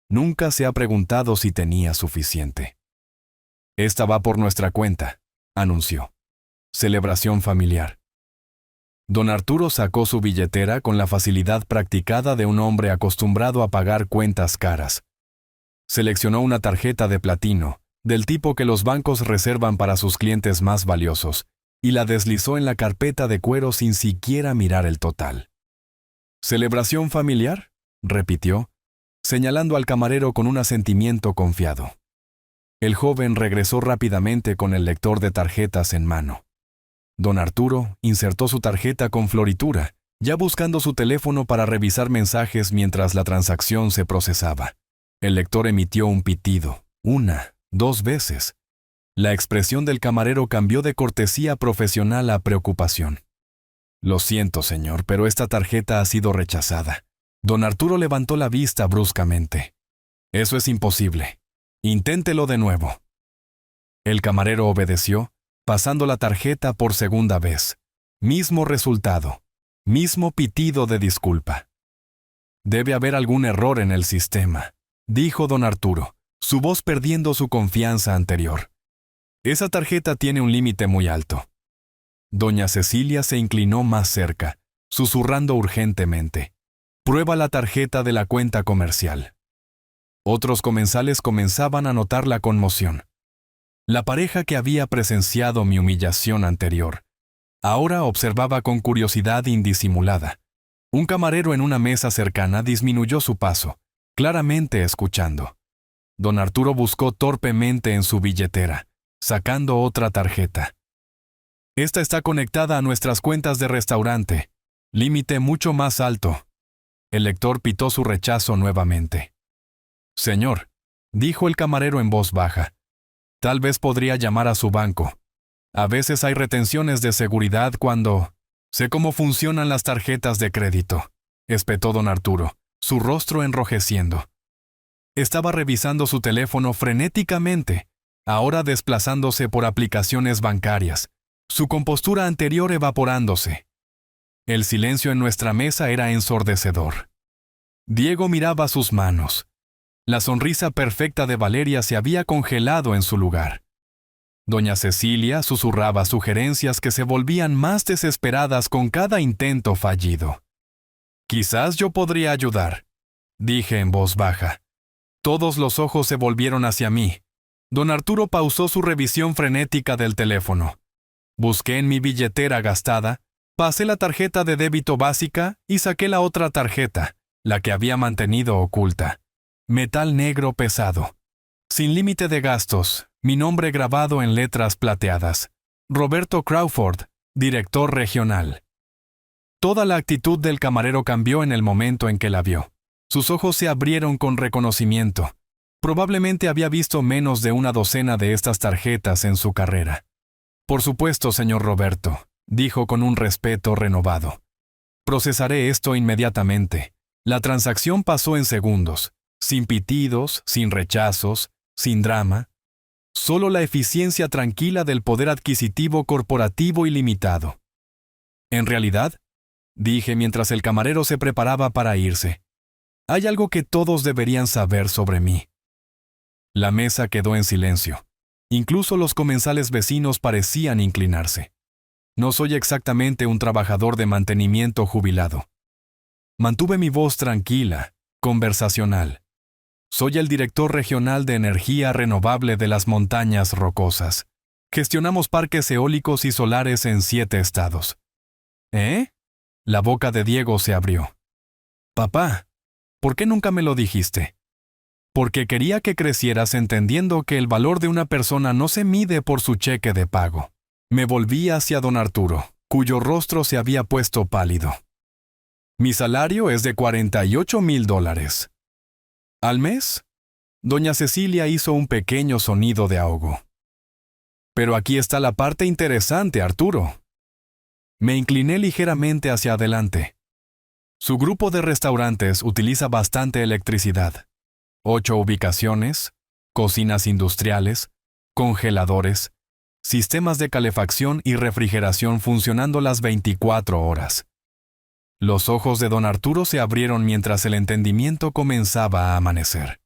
Nunca se ha preguntado si tenía suficiente. Esta va por nuestra cuenta, anunció. Celebración familiar. Don Arturo sacó su billetera con la facilidad practicada de un hombre acostumbrado a pagar cuentas caras. Seleccionó una tarjeta de platino, del tipo que los bancos reservan para sus clientes más valiosos, y la deslizó en la carpeta de cuero sin siquiera mirar el total. ¿Celebración familiar?, repitió, señalando al camarero con un asentimiento confiado. El joven regresó rápidamente con el lector de tarjetas en mano. Don Arturo insertó su tarjeta con floritura, ya buscando su teléfono para revisar mensajes mientras la transacción se procesaba. El lector emitió un pitido, 1, 2 veces. La expresión del camarero cambió de cortesía profesional a preocupación. Lo siento, señor, pero esta tarjeta ha sido rechazada. Don Arturo levantó la vista bruscamente. Eso es imposible. Inténtelo de nuevo. El camarero obedeció, pasando la tarjeta por segunda vez. Mismo resultado. Mismo pitido de disculpa. Debe haber algún error en el sistema, dijo don Arturo, su voz perdiendo su confianza anterior. Esa tarjeta tiene un límite muy alto. Doña Cecilia se inclinó más cerca, susurrando urgentemente. Prueba la tarjeta de la cuenta comercial. Otros comensales comenzaban a notar la conmoción. La pareja que había presenciado mi humillación anterior, ahora observaba con curiosidad indisimulada. Un camarero en una mesa cercana disminuyó su paso, claramente escuchando. Don Arturo buscó torpemente en su billetera, sacando otra tarjeta. Esta está conectada a nuestras cuentas de restaurante. Límite mucho más alto. El lector pitó su rechazo nuevamente. Señor, dijo el camarero en voz baja, tal vez podría llamar a su banco. A veces hay retenciones de seguridad cuando... Sé cómo funcionan las tarjetas de crédito, espetó don Arturo, su rostro enrojeciendo. Estaba revisando su teléfono frenéticamente, ahora desplazándose por aplicaciones bancarias, su compostura anterior evaporándose. El silencio en nuestra mesa era ensordecedor. Diego miraba sus manos. La sonrisa perfecta de Valeria se había congelado en su lugar. Doña Cecilia susurraba sugerencias que se volvían más desesperadas con cada intento fallido. Quizás yo podría ayudar, dije en voz baja. Todos los ojos se volvieron hacia mí. Don Arturo pausó su revisión frenética del teléfono. Busqué en mi billetera gastada, pasé la tarjeta de débito básica y saqué la otra tarjeta, la que había mantenido oculta. Metal negro pesado. Sin límite de gastos, mi nombre grabado en letras plateadas. Roberto Crawford, director regional. Toda la actitud del camarero cambió en el momento en que la vio. Sus ojos se abrieron con reconocimiento. Probablemente había visto menos de una docena de estas tarjetas en su carrera. Por supuesto, señor Roberto, dijo con un respeto renovado. Procesaré esto inmediatamente. La transacción pasó en segundos, sin pitidos, sin rechazos, sin drama. Solo la eficiencia tranquila del poder adquisitivo corporativo ilimitado. En realidad, dije mientras el camarero se preparaba para irse, hay algo que todos deberían saber sobre mí. La mesa quedó en silencio. Incluso los comensales vecinos parecían inclinarse. No soy exactamente un trabajador de mantenimiento jubilado. Mantuve mi voz tranquila, conversacional. Soy el director regional de energía renovable de las Montañas Rocosas. Gestionamos parques eólicos y solares en 7 estados. ¿Eh? La boca de Diego se abrió. Papá, ¿por qué nunca me lo dijiste? Porque quería que crecieras entendiendo que el valor de una persona no se mide por su cheque de pago. Me volví hacia don Arturo, cuyo rostro se había puesto pálido. Mi salario es de $48,000. ¿Al mes? Doña Cecilia hizo un pequeño sonido de ahogo. Pero aquí está la parte interesante, Arturo. Me incliné ligeramente hacia adelante. Su grupo de restaurantes utiliza bastante electricidad. 8 ubicaciones, cocinas industriales, congeladores, sistemas de calefacción y refrigeración funcionando las 24 horas. Los ojos de don Arturo se abrieron mientras el entendimiento comenzaba a amanecer.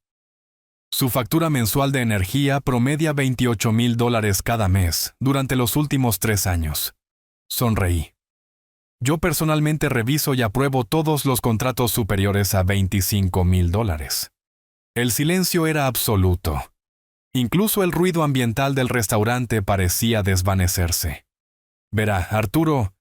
Su factura mensual de energía promedia $28,000 cada mes durante los últimos 3 años. Sonreí. Yo personalmente reviso y apruebo todos los contratos superiores a $25,000. El silencio era absoluto. Incluso el ruido ambiental del restaurante parecía desvanecerse. Verá, Arturo,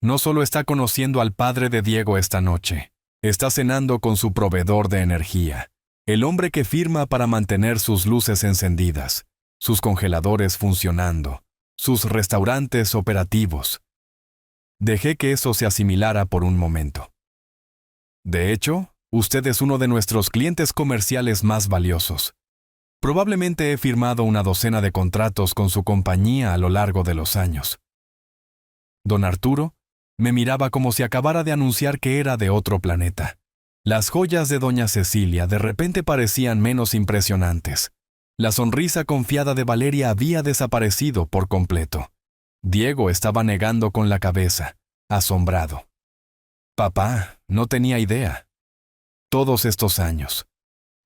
no solo está conociendo al padre de Diego esta noche, está cenando con su proveedor de energía, el hombre que firma para mantener sus luces encendidas, sus congeladores funcionando, sus restaurantes operativos. Dejé que eso se asimilara por un momento. De hecho, usted es uno de nuestros clientes comerciales más valiosos. Probablemente he firmado una docena de contratos con su compañía a lo largo de los años. Don Arturo me miraba como si acabara de anunciar que era de otro planeta. Las joyas de doña Cecilia de repente parecían menos impresionantes. La sonrisa confiada de Valeria había desaparecido por completo. Diego estaba negando con la cabeza, asombrado. Papá, no tenía idea. Todos estos años.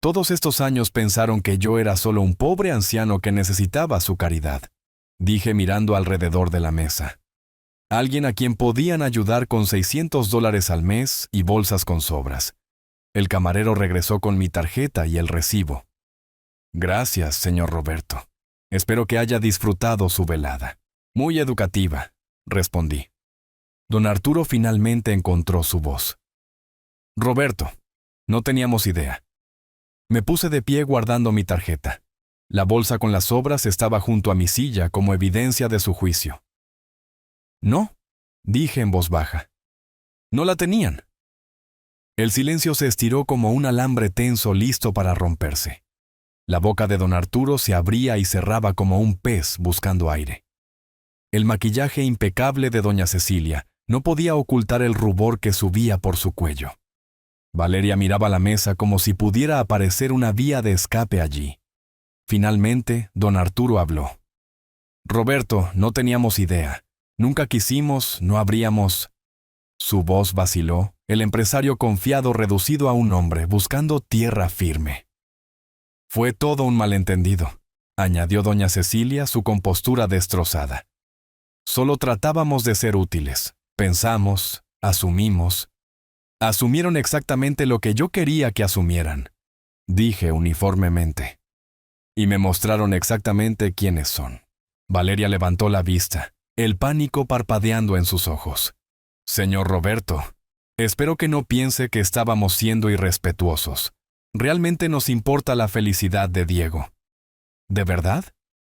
Todos estos años pensaron que yo era solo un pobre anciano que necesitaba su caridad, dije mirando alrededor de la mesa. Alguien a quien podían ayudar con $600 al mes y bolsas con sobras. El camarero regresó con mi tarjeta y el recibo. Gracias, señor Roberto. Espero que haya disfrutado su velada. Muy educativa, respondí. Don Arturo finalmente encontró su voz. Roberto, no teníamos idea. Me puse de pie guardando mi tarjeta. La bolsa con las sobras estaba junto a mi silla como evidencia de su juicio. No, dije en voz baja. No la tenían. El silencio se estiró como un alambre tenso listo para romperse. La boca de don Arturo se abría y cerraba como un pez buscando aire. El maquillaje impecable de doña Cecilia no podía ocultar el rubor que subía por su cuello. Valeria miraba la mesa como si pudiera aparecer una vía de escape allí. Finalmente, don Arturo habló. Roberto, no teníamos idea. Nunca quisimos, no habríamos... Su voz vaciló, el empresario confiado reducido a un hombre buscando tierra firme. Fue todo un malentendido, añadió doña Cecilia, su compostura destrozada. Solo tratábamos de ser útiles. Pensamos, asumimos. Asumieron exactamente lo que yo quería que asumieran, dije uniformemente. Y me mostraron exactamente quiénes son. Valeria levantó la vista, el pánico parpadeando en sus ojos. Señor Roberto, espero que no piense que estábamos siendo irrespetuosos. Realmente nos importa la felicidad de Diego. ¿De verdad?,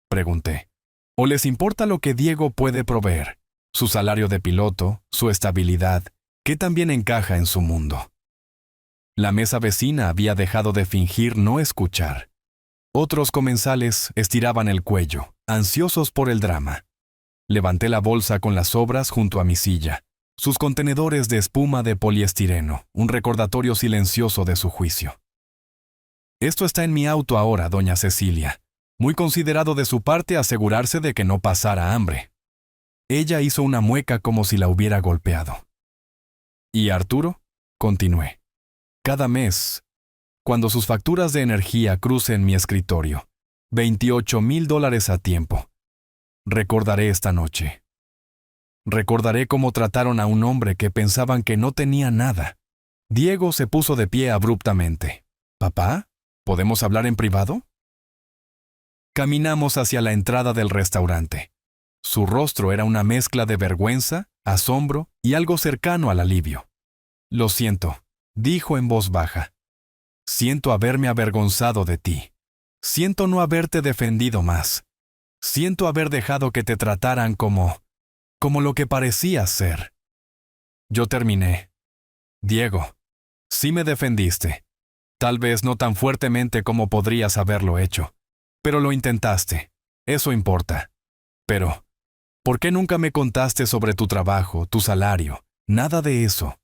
pregunté. ¿O les importa lo que Diego puede proveer? Su salario de piloto, su estabilidad, que también encaja en su mundo. La mesa vecina había dejado de fingir no escuchar. Otros comensales estiraban el cuello, ansiosos por el drama. Levanté la bolsa con las sobras junto a mi silla, sus contenedores de espuma de poliestireno, un recordatorio silencioso de su juicio. Esto está en mi auto ahora, doña Cecilia. Muy considerado de su parte asegurarse de que no pasara hambre. Ella hizo una mueca como si la hubiera golpeado. ¿Y Arturo? Continué. Cada mes, cuando sus facturas de energía crucen mi escritorio, $28,000 a tiempo. Recordaré esta noche. Recordaré cómo trataron a un hombre que pensaban que no tenía nada. Diego se puso de pie abruptamente. ¿Papá? ¿Podemos hablar en privado? Caminamos hacia la entrada del restaurante. Su rostro era una mezcla de vergüenza, asombro y algo cercano al alivio. Lo siento, dijo en voz baja. Siento haberme avergonzado de ti. Siento no haberte defendido más. Siento haber dejado que te trataran como lo que parecías ser. Yo terminé. Diego, sí me defendiste. Tal vez no tan fuertemente como podrías haberlo hecho, pero lo intentaste. Eso importa. Pero, ¿por qué nunca me contaste sobre tu trabajo, tu salario? Nada de eso.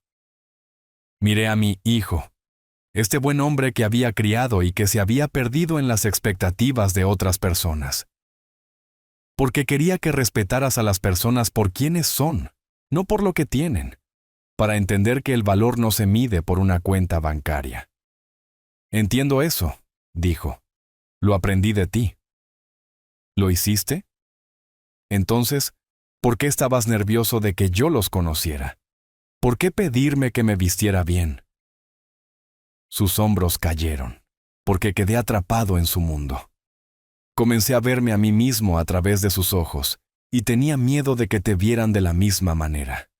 Miré a mi hijo, este buen hombre que había criado y que se había perdido en las expectativas de otras personas. Porque quería que respetaras a las personas por quienes son, no por lo que tienen, para entender que el valor no se mide por una cuenta bancaria. Entiendo eso, dijo. Lo aprendí de ti. ¿Lo hiciste? Entonces, ¿por qué estabas nervioso de que yo los conociera? ¿Por qué pedirme que me vistiera bien? Sus hombros cayeron, porque quedé atrapado en su mundo. Comencé a verme a mí mismo a través de sus ojos, y tenía miedo de que te vieran de la misma manera.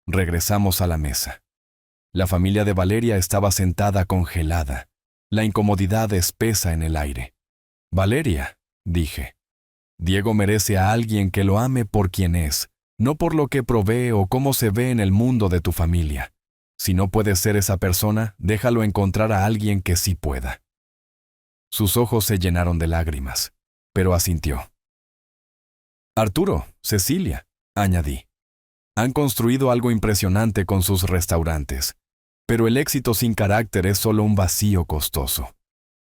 Regresamos a la mesa. La familia de Valeria estaba sentada congelada, la incomodidad espesa en el aire. Valeria, dije, Diego merece a alguien que lo ame por quien es, no por lo que provee o cómo se ve en el mundo de tu familia. Si no puedes ser esa persona, déjalo encontrar a alguien que sí pueda. Sus ojos se llenaron de lágrimas, pero asintió. Arturo, Cecilia, añadí. Han construido algo impresionante con sus restaurantes, pero el éxito sin carácter es solo un vacío costoso.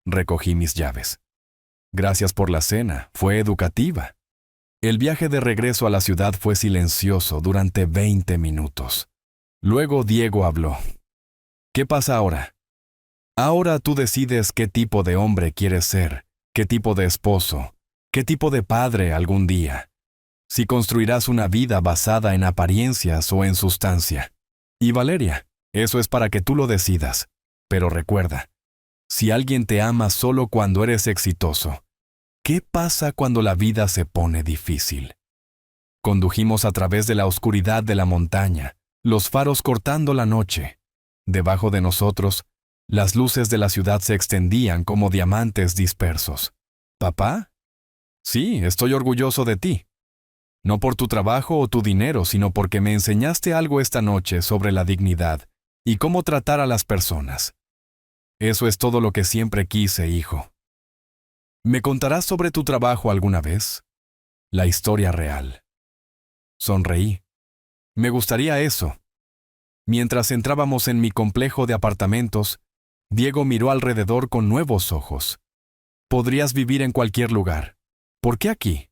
Recogí mis llaves. Gracias por la cena, fue educativa. El viaje de regreso a la ciudad fue silencioso durante 20 minutos. Luego Diego habló. ¿Qué pasa ahora? Ahora tú decides qué tipo de hombre quieres ser, qué tipo de esposo, qué tipo de padre algún día. Si construirás una vida basada en apariencias o en sustancia. Y Valeria, eso es para que tú lo decidas. Pero recuerda, si alguien te ama solo cuando eres exitoso, ¿qué pasa cuando la vida se pone difícil? Condujimos a través de la oscuridad de la montaña, los faros cortando la noche. Debajo de nosotros, las luces de la ciudad se extendían como diamantes dispersos. ¿Papá? Sí, estoy orgulloso de ti. No por tu trabajo o tu dinero, sino porque me enseñaste algo esta noche sobre la dignidad y cómo tratar a las personas. Eso es todo lo que siempre quise, hijo. ¿Me contarás sobre tu trabajo alguna vez? La historia real. Sonreí. Me gustaría eso. Mientras entrábamos en mi complejo de apartamentos, Diego miró alrededor con nuevos ojos. Podrías vivir en cualquier lugar. ¿Por qué aquí?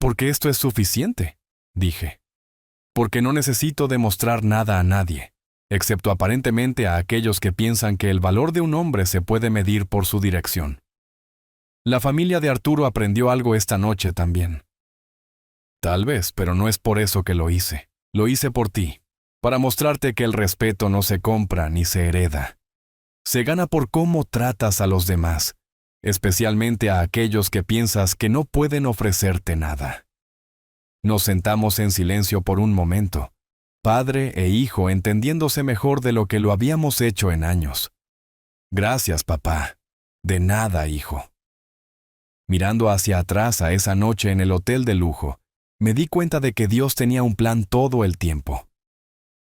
Porque esto es suficiente, dije. Porque no necesito demostrar nada a nadie, excepto aparentemente a aquellos que piensan que el valor de un hombre se puede medir por su dirección. La familia de Arturo aprendió algo esta noche también. Tal vez, pero no es por eso que lo hice. Lo hice por ti, para mostrarte que el respeto no se compra ni se hereda. Se gana por cómo tratas a los demás, especialmente a aquellos que piensas que no pueden ofrecerte nada. Nos sentamos en silencio por un momento, padre e hijo entendiéndose mejor de lo que lo habíamos hecho en años. Gracias, papá. De nada, hijo. Mirando hacia atrás a esa noche en el hotel de lujo, me di cuenta de que Dios tenía un plan todo el tiempo.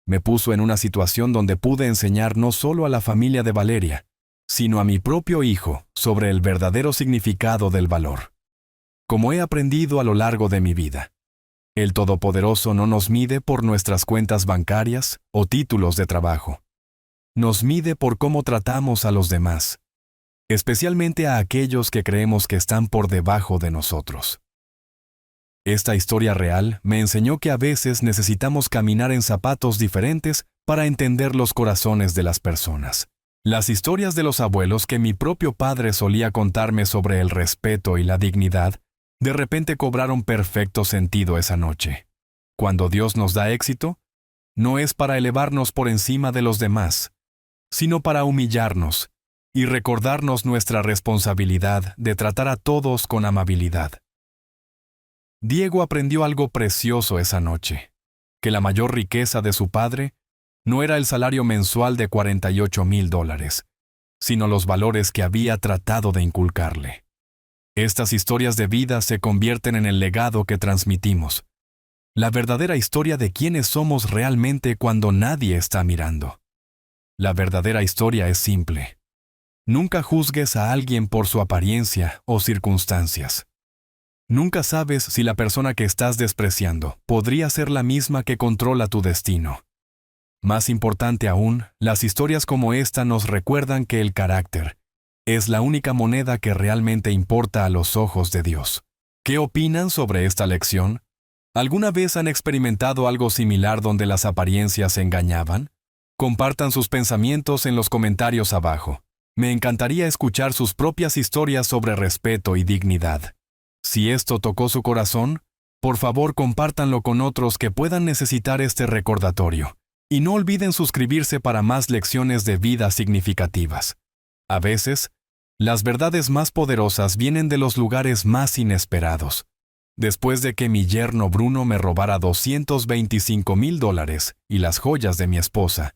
Me puso en una situación donde pude enseñar no solo a la familia de Valeria, sino a mi propio hijo sobre el verdadero significado del valor. Como he aprendido a lo largo de mi vida, el Todopoderoso no nos mide por nuestras cuentas bancarias o títulos de trabajo. Nos mide por cómo tratamos a los demás, especialmente a aquellos que creemos que están por debajo de nosotros. Esta historia real me enseñó que a veces necesitamos caminar en zapatos diferentes para entender los corazones de las personas. Las historias de los abuelos que mi propio padre solía contarme sobre el respeto y la dignidad, de repente cobraron perfecto sentido esa noche. Cuando Dios nos da éxito, no es para elevarnos por encima de los demás, sino para humillarnos y recordarnos nuestra responsabilidad de tratar a todos con amabilidad. Diego aprendió algo precioso esa noche, que la mayor riqueza de su padre no era el salario mensual de $48,000, sino los valores que había tratado de inculcarle. Estas historias de vida se convierten en el legado que transmitimos, la verdadera historia de quiénes somos realmente cuando nadie está mirando. La verdadera historia es simple. Nunca juzgues a alguien por su apariencia o circunstancias. Nunca sabes si la persona que estás despreciando podría ser la misma que controla tu destino. Más importante aún, las historias como esta nos recuerdan que el carácter es la única moneda que realmente importa a los ojos de Dios. ¿Qué opinan sobre esta lección? ¿Alguna vez han experimentado algo similar donde las apariencias engañaban? Compartan sus pensamientos en los comentarios abajo. Me encantaría escuchar sus propias historias sobre respeto y dignidad. Si esto tocó su corazón, por favor compártanlo con otros que puedan necesitar este recordatorio. Y no olviden suscribirse para más lecciones de vida significativas. A veces, las verdades más poderosas vienen de los lugares más inesperados. Después de que mi yerno Bruno me robara $225,000 y las joyas de mi esposa,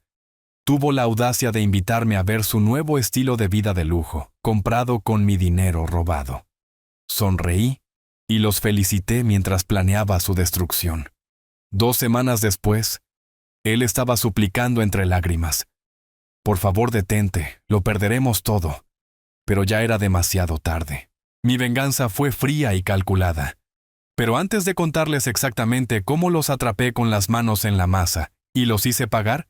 tuvo la audacia de invitarme a ver su nuevo estilo de vida de lujo, comprado con mi dinero robado. Sonreí y los felicité mientras planeaba su destrucción. 2 semanas después, él estaba suplicando entre lágrimas: «Por favor, detente, lo perderemos todo». Pero ya era demasiado tarde. Mi venganza fue fría y calculada. Pero antes de contarles exactamente cómo los atrapé con las manos en la masa y los hice pagar,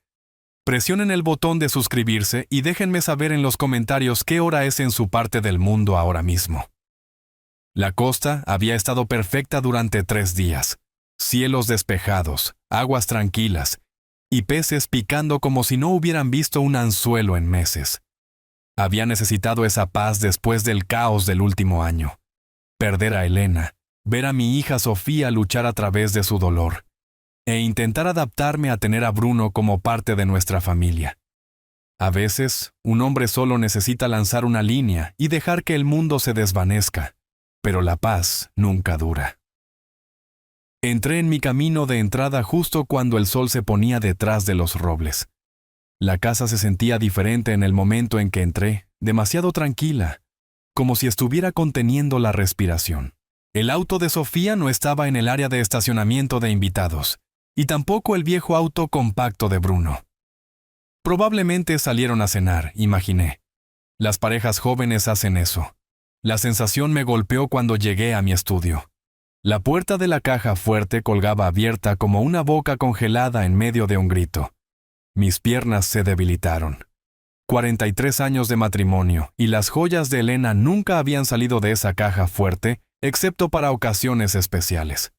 presionen el botón de suscribirse y déjenme saber en los comentarios qué hora es en su parte del mundo ahora mismo. La costa había estado perfecta durante 3 días. Cielos despejados, aguas tranquilas y peces picando como si no hubieran visto un anzuelo en meses. Había necesitado esa paz después del caos del último año. Perder a Elena, ver a mi hija Sofía luchar a través de su dolor, e intentar adaptarme a tener a Bruno como parte de nuestra familia. A veces, un hombre solo necesita lanzar una línea y dejar que el mundo se desvanezca, pero la paz nunca dura. Entré en mi camino de entrada justo cuando el sol se ponía detrás de los robles. La casa se sentía diferente en el momento en que entré, demasiado tranquila, como si estuviera conteniendo la respiración. El auto de Sofía no estaba en el área de estacionamiento de invitados, y tampoco el viejo auto compacto de Bruno. Probablemente salieron a cenar, imaginé. Las parejas jóvenes hacen eso. La sensación me golpeó cuando llegué a mi estudio. La puerta de la caja fuerte colgaba abierta como una boca congelada en medio de un grito. Mis piernas se debilitaron. 43 años de matrimonio y las joyas de Elena nunca habían salido de esa caja fuerte, excepto para ocasiones especiales.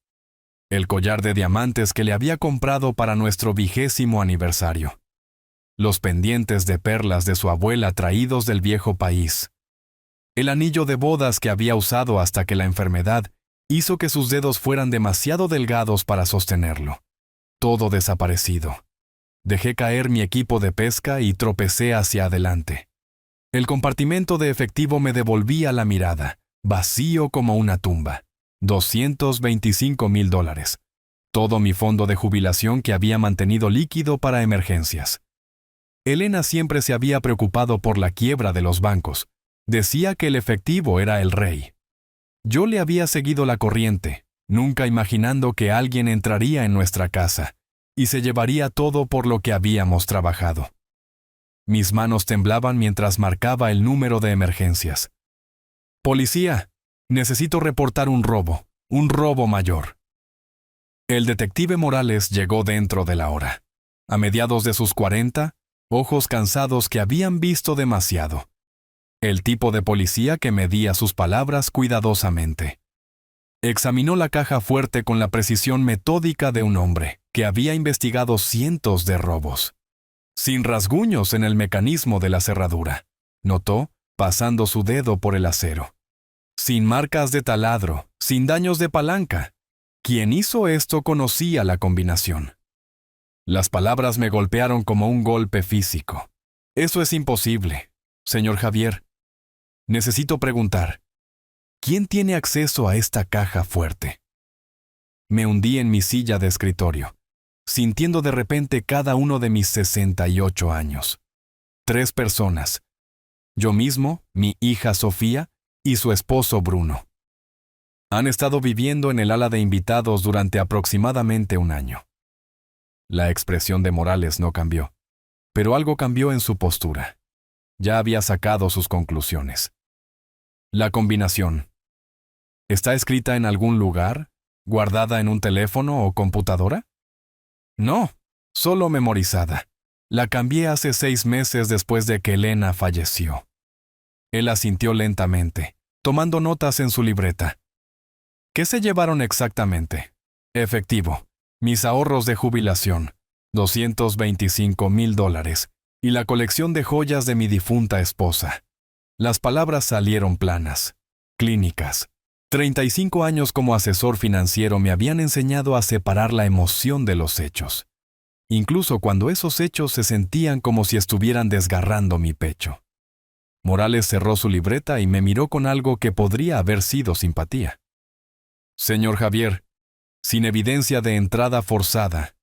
El collar de diamantes que le había comprado para nuestro 20º aniversario. Los pendientes de perlas de su abuela traídos del viejo país. El anillo de bodas que había usado hasta que la enfermedad hizo que sus dedos fueran demasiado delgados para sostenerlo. Todo desaparecido. Dejé caer mi equipo de pesca y tropecé hacia adelante. El compartimento de efectivo me devolvía la mirada, vacío como una tumba. $225,000. Todo mi fondo de jubilación que había mantenido líquido para emergencias. Elena siempre se había preocupado por la quiebra de los bancos. Decía que el efectivo era el rey. Yo le había seguido la corriente, nunca imaginando que alguien entraría en nuestra casa y se llevaría todo por lo que habíamos trabajado. Mis manos temblaban mientras marcaba el número de emergencias. «Policía, necesito reportar un robo mayor». El detective Morales llegó dentro de la hora. A mediados de sus 40, ojos cansados que habían visto demasiado. El tipo de policía que medía sus palabras cuidadosamente. Examinó la caja fuerte con la precisión metódica de un hombre que había investigado cientos de robos. Sin rasguños en el mecanismo de la cerradura, notó, pasando su dedo por el acero. Sin marcas de taladro, sin daños de palanca. Quien hizo esto conocía la combinación. Las palabras me golpearon como un golpe físico. Eso es imposible, señor Javier. Necesito preguntar, ¿quién tiene acceso a esta caja fuerte? Me hundí en mi silla de escritorio, sintiendo de repente cada uno de mis 68 años. 3 personas. Yo mismo, mi hija Sofía y su esposo Bruno. Han estado viviendo en el ala de invitados durante aproximadamente un año. La expresión de Morales no cambió, pero algo cambió en su postura. Ya había sacado sus conclusiones. La combinación. ¿Está escrita en algún lugar? ¿Guardada en un teléfono o computadora? No, solo memorizada. La cambié hace 6 meses después de que Elena falleció. Él asintió lentamente, tomando notas en su libreta. ¿Qué se llevaron exactamente? Efectivo, mis ahorros de jubilación, $225,000, y la colección de joyas de mi difunta esposa. Las palabras salieron planas, clínicas. 35 años como asesor financiero me habían enseñado a separar la emoción de los hechos, incluso cuando esos hechos se sentían como si estuvieran desgarrando mi pecho. Morales cerró su libreta y me miró con algo que podría haber sido simpatía. Señor Javier, sin evidencia de entrada forzada,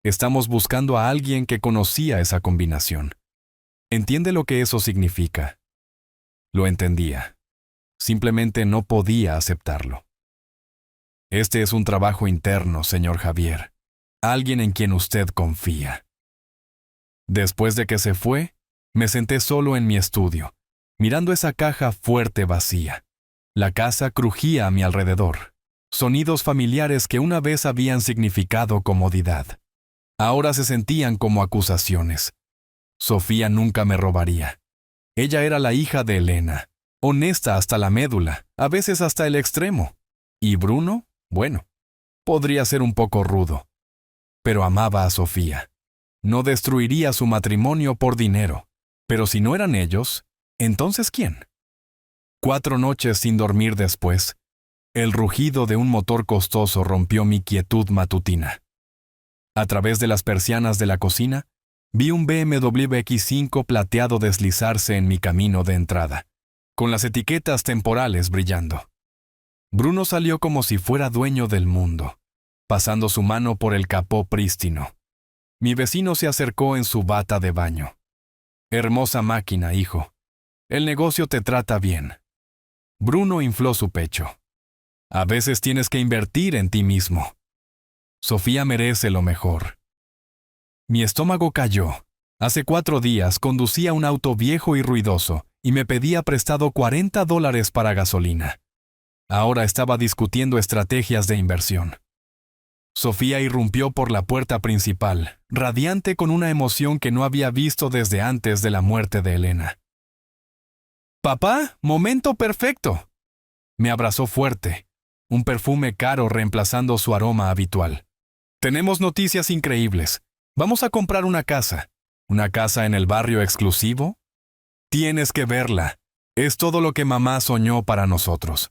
estamos buscando a alguien que conocía esa combinación. ¿Entiende lo que eso significa? Lo entendía. Simplemente no podía aceptarlo. Este es un trabajo interno, señor Javier. Alguien en quien usted confía. Después de que se fue, me senté solo en mi estudio, mirando esa caja fuerte vacía. La casa crujía a mi alrededor. Sonidos familiares que una vez habían significado comodidad. Ahora se sentían como acusaciones. Sofía nunca me robaría. Ella era la hija de Elena, honesta hasta la médula, a veces hasta el extremo. Y Bruno, bueno, podría ser un poco rudo. Pero amaba a Sofía. No destruiría su matrimonio por dinero. Pero si no eran ellos, ¿Entonces quién? 4 noches sin dormir después, el rugido de un motor costoso rompió mi quietud matutina. A través de las persianas de la cocina, vi un BMW X5 plateado deslizarse en mi camino de entrada, con las etiquetas temporales brillando. Bruno salió como si fuera dueño del mundo, pasando su mano por el capó prístino. Mi vecino se acercó en su bata de baño. Hermosa máquina, hijo. El negocio te trata bien. Bruno infló su pecho. A veces tienes que invertir en ti mismo. Sofía merece lo mejor. Mi estómago cayó. Hace 4 días conducía un auto viejo y ruidoso y me pedía prestado $40 para gasolina. Ahora estaba discutiendo estrategias de inversión. Sofía irrumpió por la puerta principal, radiante con una emoción que no había visto desde antes de la muerte de Elena. «Papá, momento perfecto». Me abrazó fuerte, un perfume caro reemplazando su aroma habitual. «Tenemos noticias increíbles. Vamos a comprar una casa. ¿Una casa en el barrio exclusivo? Tienes que verla. Es todo lo que mamá soñó para nosotros».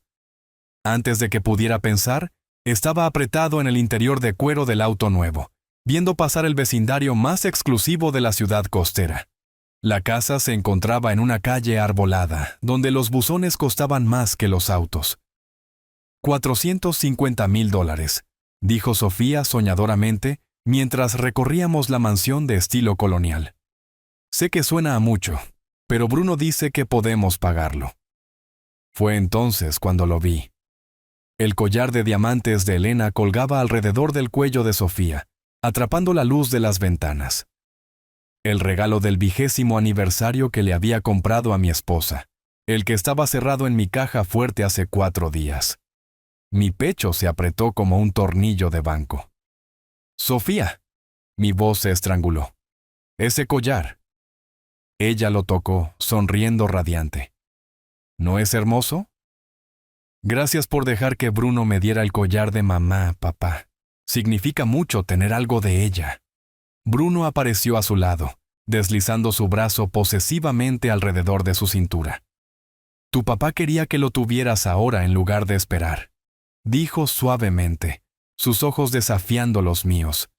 Antes de que pudiera pensar, estaba apretado en el interior de cuero del auto nuevo, viendo pasar el vecindario más exclusivo de la ciudad costera. La casa se encontraba en una calle arbolada, donde los buzones costaban más que los autos. $450,000, dijo Sofía soñadoramente, mientras recorríamos la mansión de estilo colonial. Sé que suena a mucho, pero Bruno dice que podemos pagarlo. Fue entonces cuando lo vi. El collar de diamantes de Elena colgaba alrededor del cuello de Sofía, atrapando la luz de las ventanas. El regalo del 20º aniversario que le había comprado a mi esposa, el que estaba cerrado en mi caja fuerte hace 4 días. Mi pecho se apretó como un tornillo de banco. «Sofía», mi voz se estranguló. «Ese collar». Ella lo tocó, sonriendo radiante. ¿No es hermoso? Gracias por dejar que Bruno me diera el collar de mamá, papá. Significa mucho tener algo de ella. Bruno apareció a su lado, deslizando su brazo posesivamente alrededor de su cintura. Tu papá quería que lo tuvieras ahora en lugar de esperar, dijo suavemente, sus ojos desafiando los míos.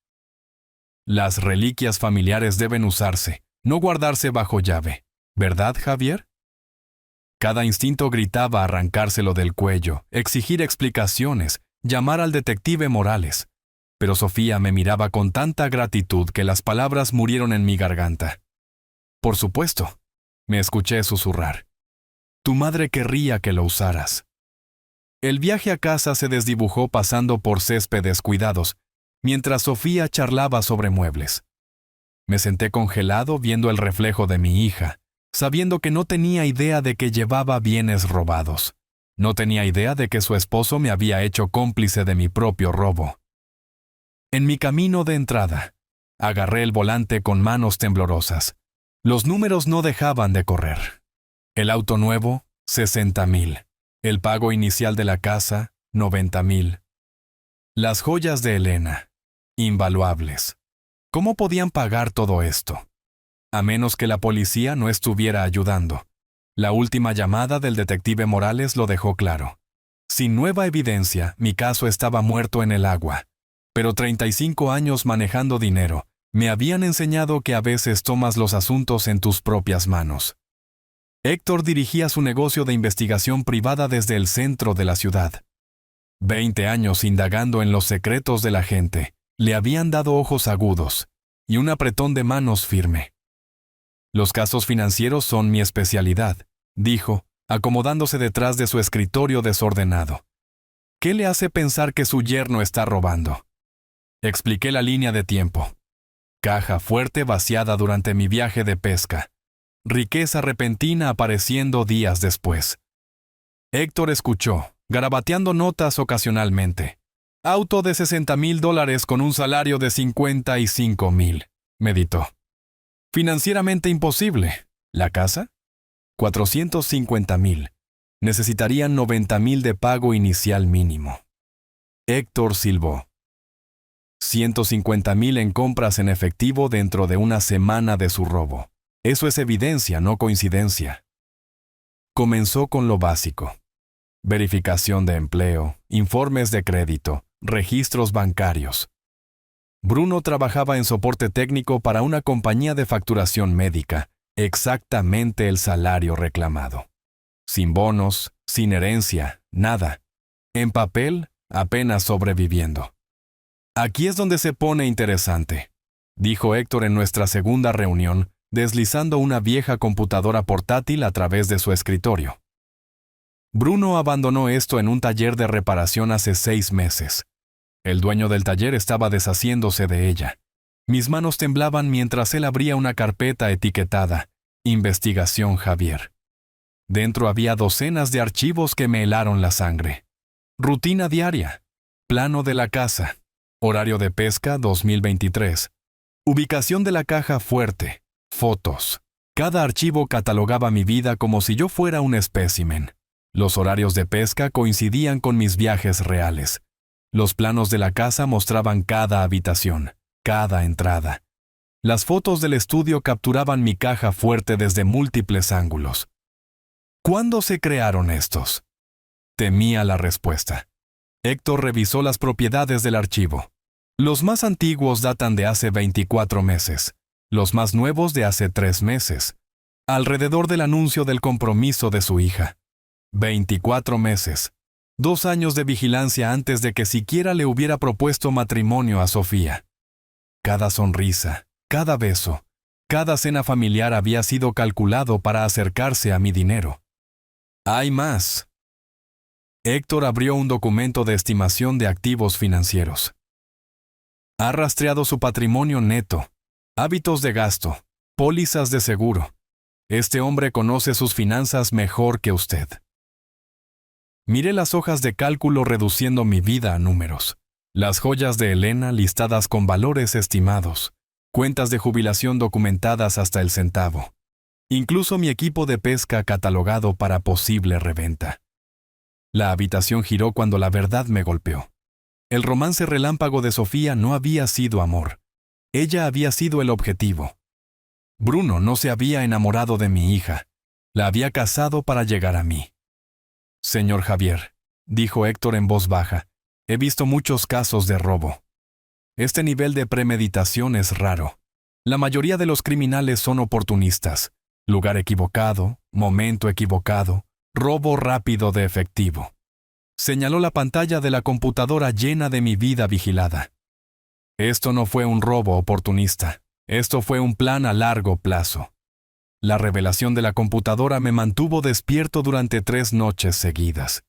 Las reliquias familiares deben usarse, no guardarse bajo llave, ¿verdad, Javier? Cada instinto gritaba arrancárselo del cuello, exigir explicaciones, llamar al detective Morales. Pero Sofía me miraba con tanta gratitud que las palabras murieron en mi garganta. Por supuesto, me escuché susurrar. Tu madre querría que lo usaras. El viaje a casa se desdibujó pasando por céspedes cuidados, mientras Sofía charlaba sobre muebles. Me senté congelado viendo el reflejo de mi hija, sabiendo que no tenía idea de que llevaba bienes robados. No tenía idea de que su esposo me había hecho cómplice de mi propio robo. En mi camino de entrada, agarré el volante con manos temblorosas. Los números no dejaban de correr. El auto nuevo, 60,000. El pago inicial de la casa, 90,000. Las joyas de Elena, invaluables. ¿Cómo podían pagar todo esto? A menos que la policía no estuviera ayudando. La última llamada del detective Morales lo dejó claro. Sin nueva evidencia, mi caso estaba muerto en el agua. Pero 35 años manejando dinero me habían enseñado que a veces tomas los asuntos en tus propias manos. Héctor dirigía su negocio de investigación privada desde el centro de la ciudad. 20 años indagando en los secretos de la gente le habían dado ojos agudos y un apretón de manos firme. Los casos financieros son mi especialidad, dijo, acomodándose detrás de su escritorio desordenado. ¿Qué le hace pensar que su yerno está robando? Expliqué la línea de tiempo. Caja fuerte vaciada durante mi viaje de pesca. Riqueza repentina apareciendo días después. Héctor escuchó, garabateando notas ocasionalmente. Auto de $60,000 con un salario de 55,000, meditó. Financieramente imposible. ¿La casa? 450,000. Necesitarían 90,000 de pago inicial mínimo. Héctor silbó. 150,000 en compras en efectivo dentro de una semana de su robo. Eso es evidencia, no coincidencia. Comenzó con lo básico: verificación de empleo, informes de crédito, registros bancarios. Bruno trabajaba en soporte técnico para una compañía de facturación médica, exactamente el salario reclamado. Sin bonos, sin herencia, nada. En papel, apenas sobreviviendo. Aquí es donde se pone interesante, dijo Héctor en nuestra segunda reunión, deslizando una vieja computadora portátil a través de su escritorio. Bruno abandonó esto en un taller de reparación hace 6 meses. El dueño del taller estaba deshaciéndose de ella. Mis manos temblaban mientras él abría una carpeta etiquetada Investigación Javier. Dentro había docenas de archivos que me helaron la sangre. Rutina diaria, plano de la casa, horario de pesca 2023, ubicación de la caja fuerte, fotos. Cada archivo catalogaba mi vida como si yo fuera un espécimen. Los horarios de pesca coincidían con mis viajes reales. Los planos de la casa mostraban cada habitación, cada entrada. Las fotos del estudio capturaban mi caja fuerte desde múltiples ángulos. ¿Cuándo se crearon estos? Temía la respuesta. Héctor revisó las propiedades del archivo. Los más antiguos datan de hace 24 meses, los más nuevos de hace 3 meses, alrededor del anuncio del compromiso de su hija. 24 meses. 2 años de vigilancia antes de que siquiera le hubiera propuesto matrimonio a Sofía. Cada sonrisa, cada beso, cada cena familiar había sido calculado para acercarse a mi dinero. Hay más. Héctor abrió un documento de estimación de activos financieros. Ha rastreado su patrimonio neto, hábitos de gasto, pólizas de seguro. Este hombre conoce sus finanzas mejor que usted. Miré las hojas de cálculo reduciendo mi vida a números. Las joyas de Elena listadas con valores estimados. Cuentas de jubilación documentadas hasta el centavo. Incluso mi equipo de pesca catalogado para posible reventa. La habitación giró cuando la verdad me golpeó. El romance relámpago de Sofía no había sido amor. Ella había sido el objetivo. Bruno no se había enamorado de mi hija. La había casado para llegar a mí. Señor Javier, dijo Héctor en voz baja, he visto muchos casos de robo. Este nivel de premeditación es raro. La mayoría de los criminales son oportunistas. Lugar equivocado, momento equivocado, robo rápido de efectivo. Señaló la pantalla de la computadora llena de mi vida vigilada. Esto no fue un robo oportunista. Esto fue un plan a largo plazo. La revelación de la computadora me mantuvo despierto durante 3 noches seguidas.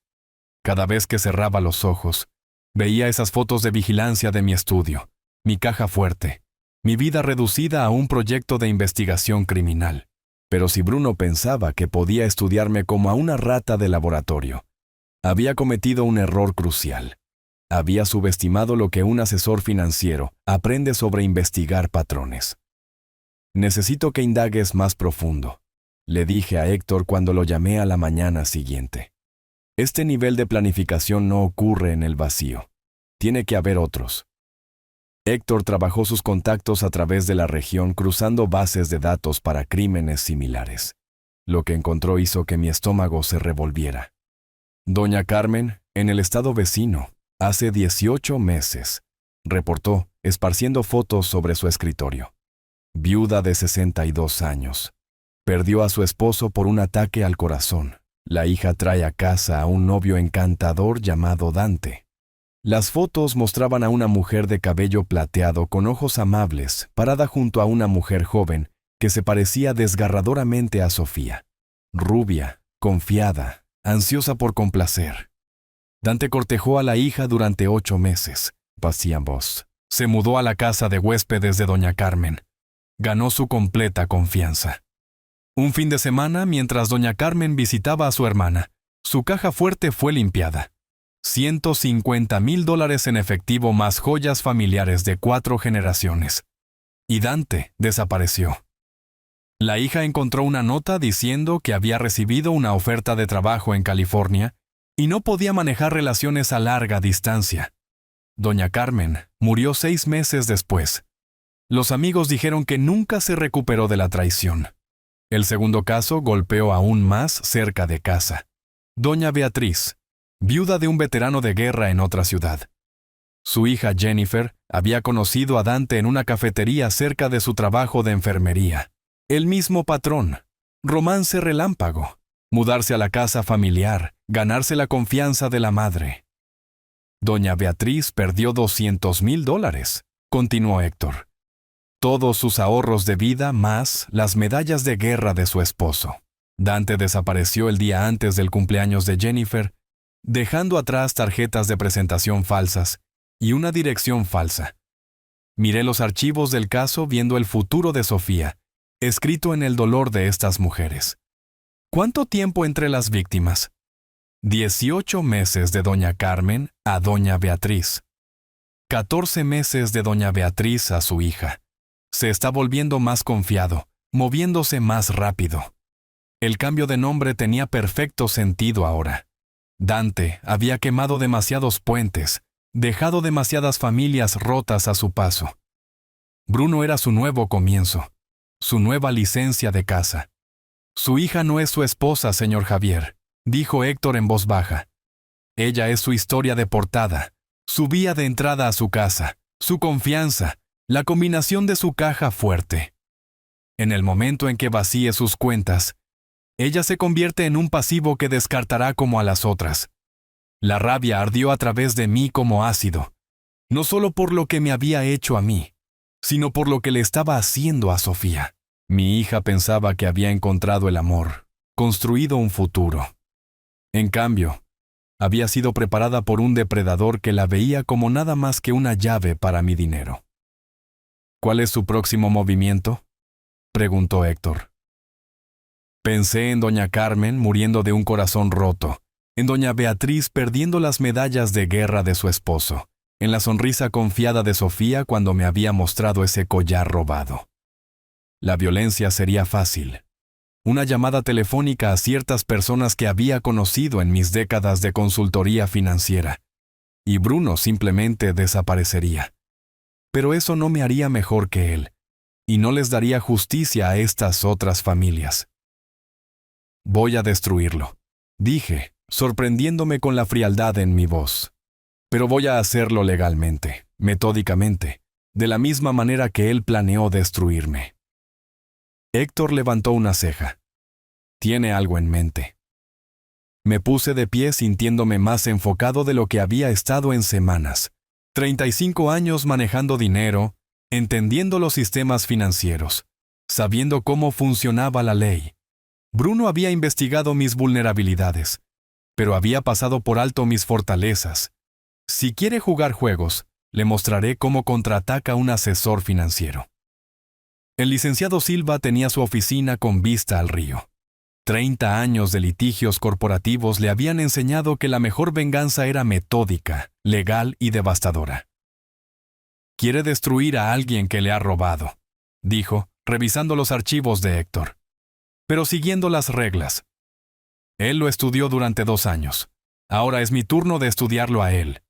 Cada vez que cerraba los ojos, veía esas fotos de vigilancia de mi estudio, mi caja fuerte, mi vida reducida a un proyecto de investigación criminal. Pero si Bruno pensaba que podía estudiarme como a una rata de laboratorio, había cometido un error crucial. Había subestimado lo que un asesor financiero aprende sobre investigar patrones. Necesito que indagues más profundo, le dije a Héctor cuando lo llamé a la mañana siguiente. Este nivel de planificación no ocurre en el vacío. Tiene que haber otros. Héctor trabajó sus contactos a través de la región cruzando bases de datos para crímenes similares. Lo que encontró hizo que mi estómago se revolviera. Doña Carmen, en el estado vecino, hace 18 meses, reportó, esparciendo fotos sobre su escritorio. Viuda de 62 años. Perdió a su esposo por un ataque al corazón. La hija trae a casa a un novio encantador llamado Dante. Las fotos mostraban a una mujer de cabello plateado con ojos amables, parada junto a una mujer joven que se parecía desgarradoramente a Sofía. Rubia, confiada, ansiosa por complacer. Dante cortejó a la hija durante 8 meses. Pasíamos. Se mudó a la casa de huéspedes de Doña Carmen. Ganó su completa confianza. Un fin de semana, mientras Doña Carmen visitaba a su hermana, su caja fuerte fue limpiada. $150,000 en efectivo más joyas familiares de 4 generaciones. Y Dante desapareció. La hija encontró una nota diciendo que había recibido una oferta de trabajo en California y no podía manejar relaciones a larga distancia. Doña Carmen murió 6 meses después. Los amigos dijeron que nunca se recuperó de la traición. El segundo caso golpeó aún más cerca de casa. Doña Beatriz, viuda de un veterano de guerra en otra ciudad. Su hija Jennifer había conocido a Dante en una cafetería cerca de su trabajo de enfermería. El mismo patrón. Romance relámpago. Mudarse a la casa familiar, ganarse la confianza de la madre. Doña Beatriz perdió $200,000, continuó Héctor. Todos sus ahorros de vida más las medallas de guerra de su esposo. Dante desapareció el día antes del cumpleaños de Jennifer, dejando atrás tarjetas de presentación falsas y una dirección falsa. Miré los archivos del caso viendo el futuro de Sofía, escrito en el dolor de estas mujeres. ¿Cuánto tiempo entre las víctimas? 18 meses de doña Carmen a doña Beatriz. 14 meses de doña Beatriz a su hija. Se está volviendo más confiado, moviéndose más rápido. El cambio de nombre tenía perfecto sentido ahora. Dante había quemado demasiados puentes, dejado demasiadas familias rotas a su paso. Bruno era su nuevo comienzo, su nueva licencia de casa. Su hija no es su esposa, señor Javier, dijo Héctor en voz baja. Ella es su historia de portada, su vía de entrada a su casa, su confianza, la combinación de su caja fuerte. En el momento en que vacíe sus cuentas, ella se convierte en un pasivo que descartará como a las otras. La rabia ardió a través de mí como ácido, no solo por lo que me había hecho a mí, sino por lo que le estaba haciendo a Sofía. Mi hija pensaba que había encontrado el amor, construido un futuro. En cambio, había sido preparada por un depredador que la veía como nada más que una llave para mi dinero. ¿Cuál es su próximo movimiento?, preguntó Héctor. Pensé en doña Carmen muriendo de un corazón roto, en doña Beatriz perdiendo las medallas de guerra de su esposo, en la sonrisa confiada de Sofía cuando me había mostrado ese collar robado. La violencia sería fácil. Una llamada telefónica a ciertas personas que había conocido en mis décadas de consultoría financiera. Y Bruno simplemente desaparecería. Pero eso no me haría mejor que él, y no les daría justicia a estas otras familias. Voy a destruirlo, dije, sorprendiéndome con la frialdad en mi voz. Pero voy a hacerlo legalmente, metódicamente, de la misma manera que él planeó destruirme. Héctor levantó una ceja. Tiene algo en mente. Me puse de pie sintiéndome más enfocado de lo que había estado en semanas. 35 años manejando dinero, entendiendo los sistemas financieros, sabiendo cómo funcionaba la ley. Bruno había investigado mis vulnerabilidades, pero había pasado por alto mis fortalezas. Si quiere jugar juegos, le mostraré cómo contraataca un asesor financiero. El licenciado Silva tenía su oficina con vista al río. 30 años de litigios corporativos le habían enseñado que la mejor venganza era metódica, legal y devastadora. Quiere destruir a alguien que le ha robado, dijo, revisando los archivos de Héctor. Pero siguiendo las reglas. Él lo estudió durante 2 años. Ahora es mi turno de estudiarlo a él.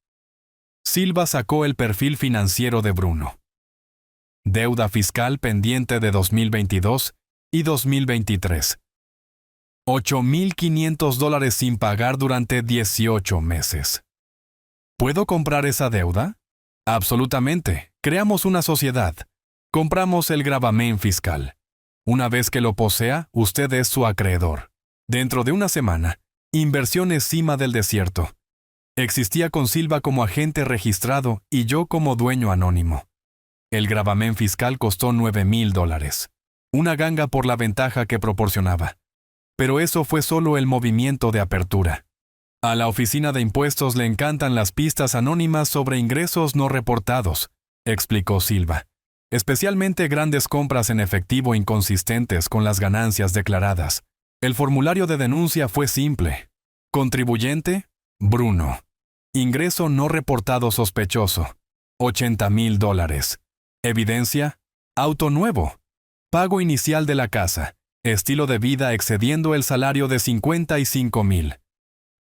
Silva sacó el perfil financiero de Bruno. Deuda fiscal pendiente de 2022 y 2023. $8,500 sin pagar durante 18 meses. ¿Puedo comprar esa deuda? Absolutamente. Creamos una sociedad. Compramos el gravamen fiscal. Una vez que lo posea, usted es su acreedor. Dentro de una semana, inversiones cima del desierto. Existía con Silva como agente registrado y yo como dueño anónimo. El gravamen fiscal costó $9,000. Una ganga por la ventaja que proporcionaba. Pero eso fue solo el movimiento de apertura. A la oficina de impuestos le encantan las pistas anónimas sobre ingresos no reportados, explicó Silva. Especialmente grandes compras en efectivo inconsistentes con las ganancias declaradas. El formulario de denuncia fue simple. Contribuyente, Bruno. Ingreso no reportado sospechoso, $80,000. Evidencia, auto nuevo. Pago inicial de la casa. Estilo de vida excediendo el salario de $55,000.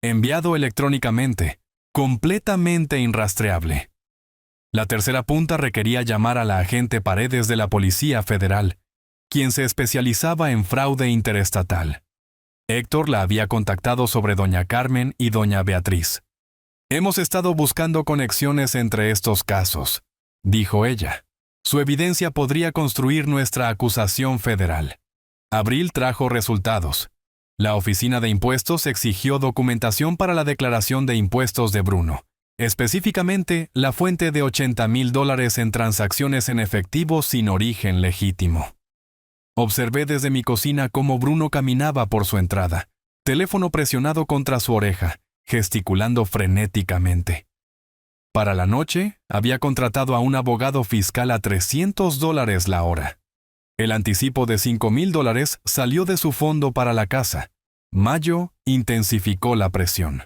Enviado electrónicamente. Completamente irrastreable. La tercera punta requería llamar a la agente Paredes de la Policía Federal quien se especializaba en fraude interestatal. Héctor la había contactado sobre doña Carmen y doña Beatriz. Hemos estado buscando conexiones entre estos casos, dijo ella. Su evidencia podría construir nuestra acusación federal. Abril trajo resultados. La Oficina de Impuestos exigió documentación para la declaración de impuestos de Bruno, específicamente la fuente de $80,000 en transacciones en efectivo sin origen legítimo. Observé desde mi cocina cómo Bruno caminaba por su entrada, teléfono presionado contra su oreja, gesticulando frenéticamente. Para la noche, había contratado a un abogado fiscal a $300 la hora. El anticipo de $5,000 salió de su fondo para la casa. Mayo intensificó la presión.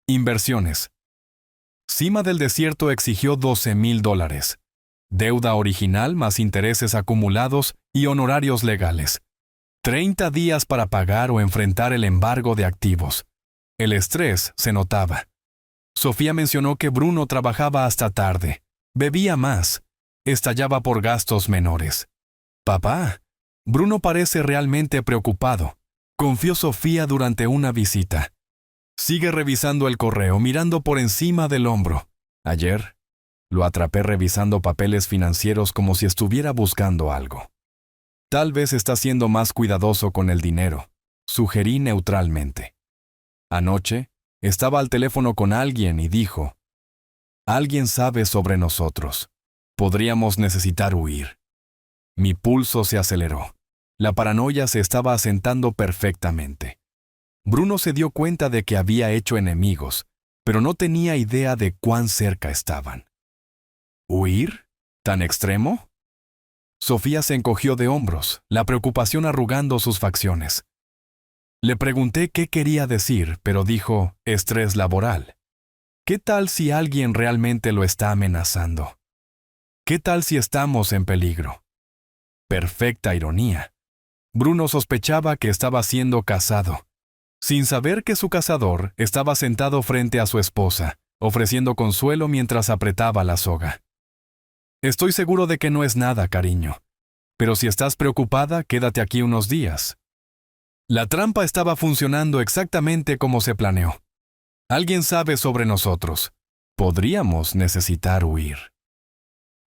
Inversiones. Cima del Desierto exigió $12,000. Deuda original más intereses acumulados y honorarios legales. 30 días para pagar o enfrentar el embargo de activos. El estrés se notaba. Sofía mencionó que Bruno trabajaba hasta tarde, bebía más, estallaba por gastos menores. «Papá, Bruno parece realmente preocupado», confió Sofía durante una visita. «Sigue revisando el correo, mirando por encima del hombro. Ayer lo atrapé revisando papeles financieros como si estuviera buscando algo. Tal vez está siendo más cuidadoso con el dinero», sugerí neutralmente. Anoche, estaba al teléfono con alguien y dijo, «Alguien sabe sobre nosotros. Podríamos necesitar huir». Mi pulso se aceleró. La paranoia se estaba asentando perfectamente. Bruno se dio cuenta de que había hecho enemigos, pero no tenía idea de cuán cerca estaban. ¿Huir? ¿Tan extremo? Sofía se encogió de hombros, la preocupación arrugando sus facciones. Le pregunté qué quería decir, pero dijo, estrés laboral. ¿Qué tal si alguien realmente lo está amenazando? ¿Qué tal si estamos en peligro? Perfecta ironía. Bruno sospechaba que estaba siendo cazado, sin saber que su cazador estaba sentado frente a su esposa, ofreciendo consuelo mientras apretaba la soga. «Estoy seguro de que no es nada, cariño. Pero si estás preocupada, quédate aquí unos días». La trampa estaba funcionando exactamente como se planeó. Alguien sabe sobre nosotros. Podríamos necesitar huir.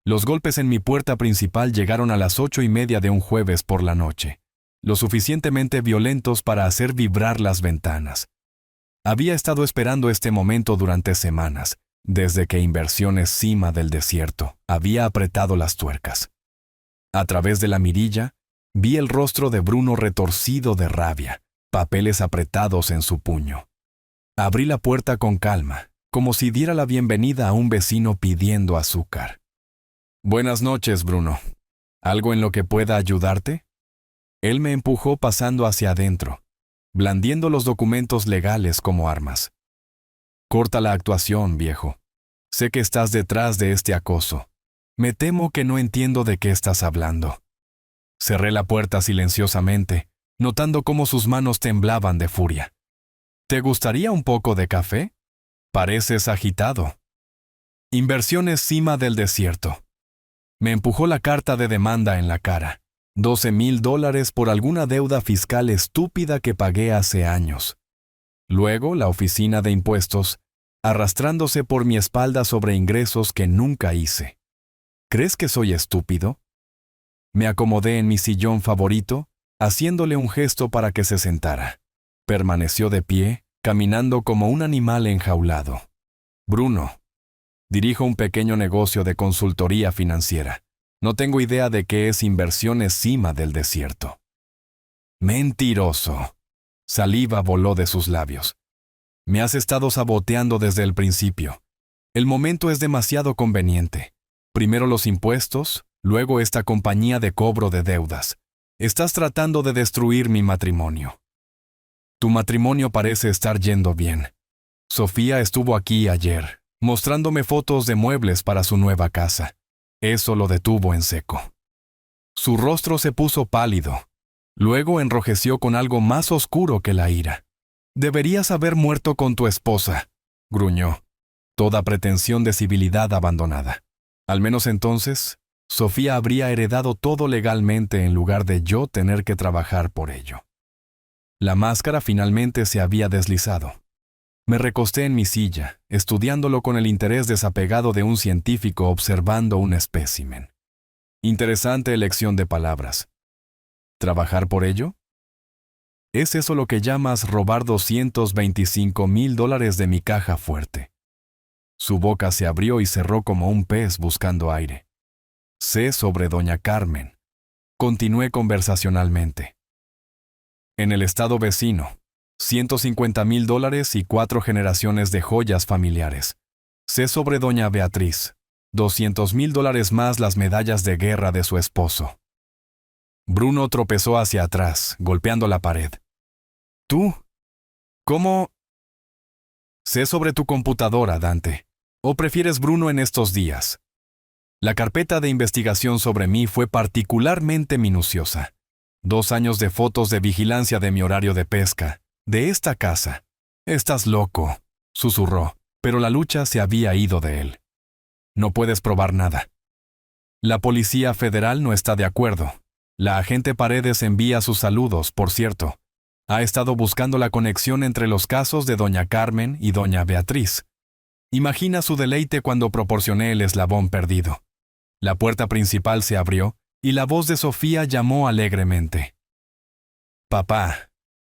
Los golpes en mi puerta principal llegaron a las 8:30 de un jueves por la noche, lo suficientemente violentos para hacer vibrar las ventanas. Había estado esperando este momento durante semanas, desde que Inversiones Cima del Desierto había apretado las tuercas. A través de la mirilla, vi el rostro de Bruno retorcido de rabia, papeles apretados en su puño. Abrí la puerta con calma, como si diera la bienvenida a un vecino pidiendo azúcar. «Buenas noches, Bruno. ¿Algo en lo que pueda ayudarte?» Él me empujó pasando hacia adentro, blandiendo los documentos legales como armas. «Corta la actuación, viejo. Sé que estás detrás de este acoso. Me temo que no entiendo de qué estás hablando». Cerré la puerta silenciosamente, notando cómo sus manos temblaban de furia. «¿Te gustaría un poco de café? Pareces agitado». Inversiones Cima del Desierto. Me empujó la carta de demanda en la cara. $12,000 por alguna deuda fiscal estúpida que pagué hace años. Luego, la Oficina de Impuestos, arrastrándose por mi espalda sobre ingresos que nunca hice. ¿Crees que soy estúpido? Me acomodé en mi sillón favorito, haciéndole un gesto para que se sentara. Permaneció de pie, caminando como un animal enjaulado. «Bruno, dirijo un pequeño negocio de consultoría financiera. No tengo idea de qué es Inversiones Cima del Desierto». «Mentiroso». Saliva voló de sus labios. «Me has estado saboteando desde el principio. El momento es demasiado conveniente. Primero los impuestos, luego esta compañía de cobro de deudas. Estás tratando de destruir mi matrimonio». «Tu matrimonio parece estar yendo bien. Sofía estuvo aquí ayer, mostrándome fotos de muebles para su nueva casa. Eso lo detuvo en seco». Su rostro se puso pálido. Luego enrojeció con algo más oscuro que la ira. «Deberías haber muerto con tu esposa», gruñó, toda pretensión de civilidad abandonada. «Al menos entonces, Sofía habría heredado todo legalmente en lugar de yo tener que trabajar por ello. La máscara finalmente se había deslizado. Me recosté en mi silla, estudiándolo con el interés desapegado de un científico observando un espécimen. Interesante elección de palabras. ¿Trabajar por ello? ¿Es eso lo que llamas robar $225,000 de mi caja fuerte? Su boca se abrió y cerró como un pez buscando aire. Sé sobre doña Carmen. Continué conversacionalmente. En el estado vecino, $150,000 y 4 generaciones de joyas familiares. Sé sobre doña Beatriz. $200,000 más las medallas de guerra de su esposo. Bruno tropezó hacia atrás, golpeando la pared. ¿Tú? ¿Cómo? Sé sobre tu computadora, Dante. ¿O prefieres Bruno en estos días? La carpeta de investigación sobre mí fue particularmente minuciosa. 2 años de fotos de vigilancia de mi horario de pesca, de esta casa. Estás loco, susurró, pero la lucha se había ido de él. No puedes probar nada. La Policía Federal no está de acuerdo. La agente Paredes envía sus saludos, por cierto. Ha estado buscando la conexión entre los casos de doña Carmen y doña Beatriz. Imagina su deleite cuando proporcioné el eslabón perdido. La puerta principal se abrió y la voz de Sofía llamó alegremente. Papá,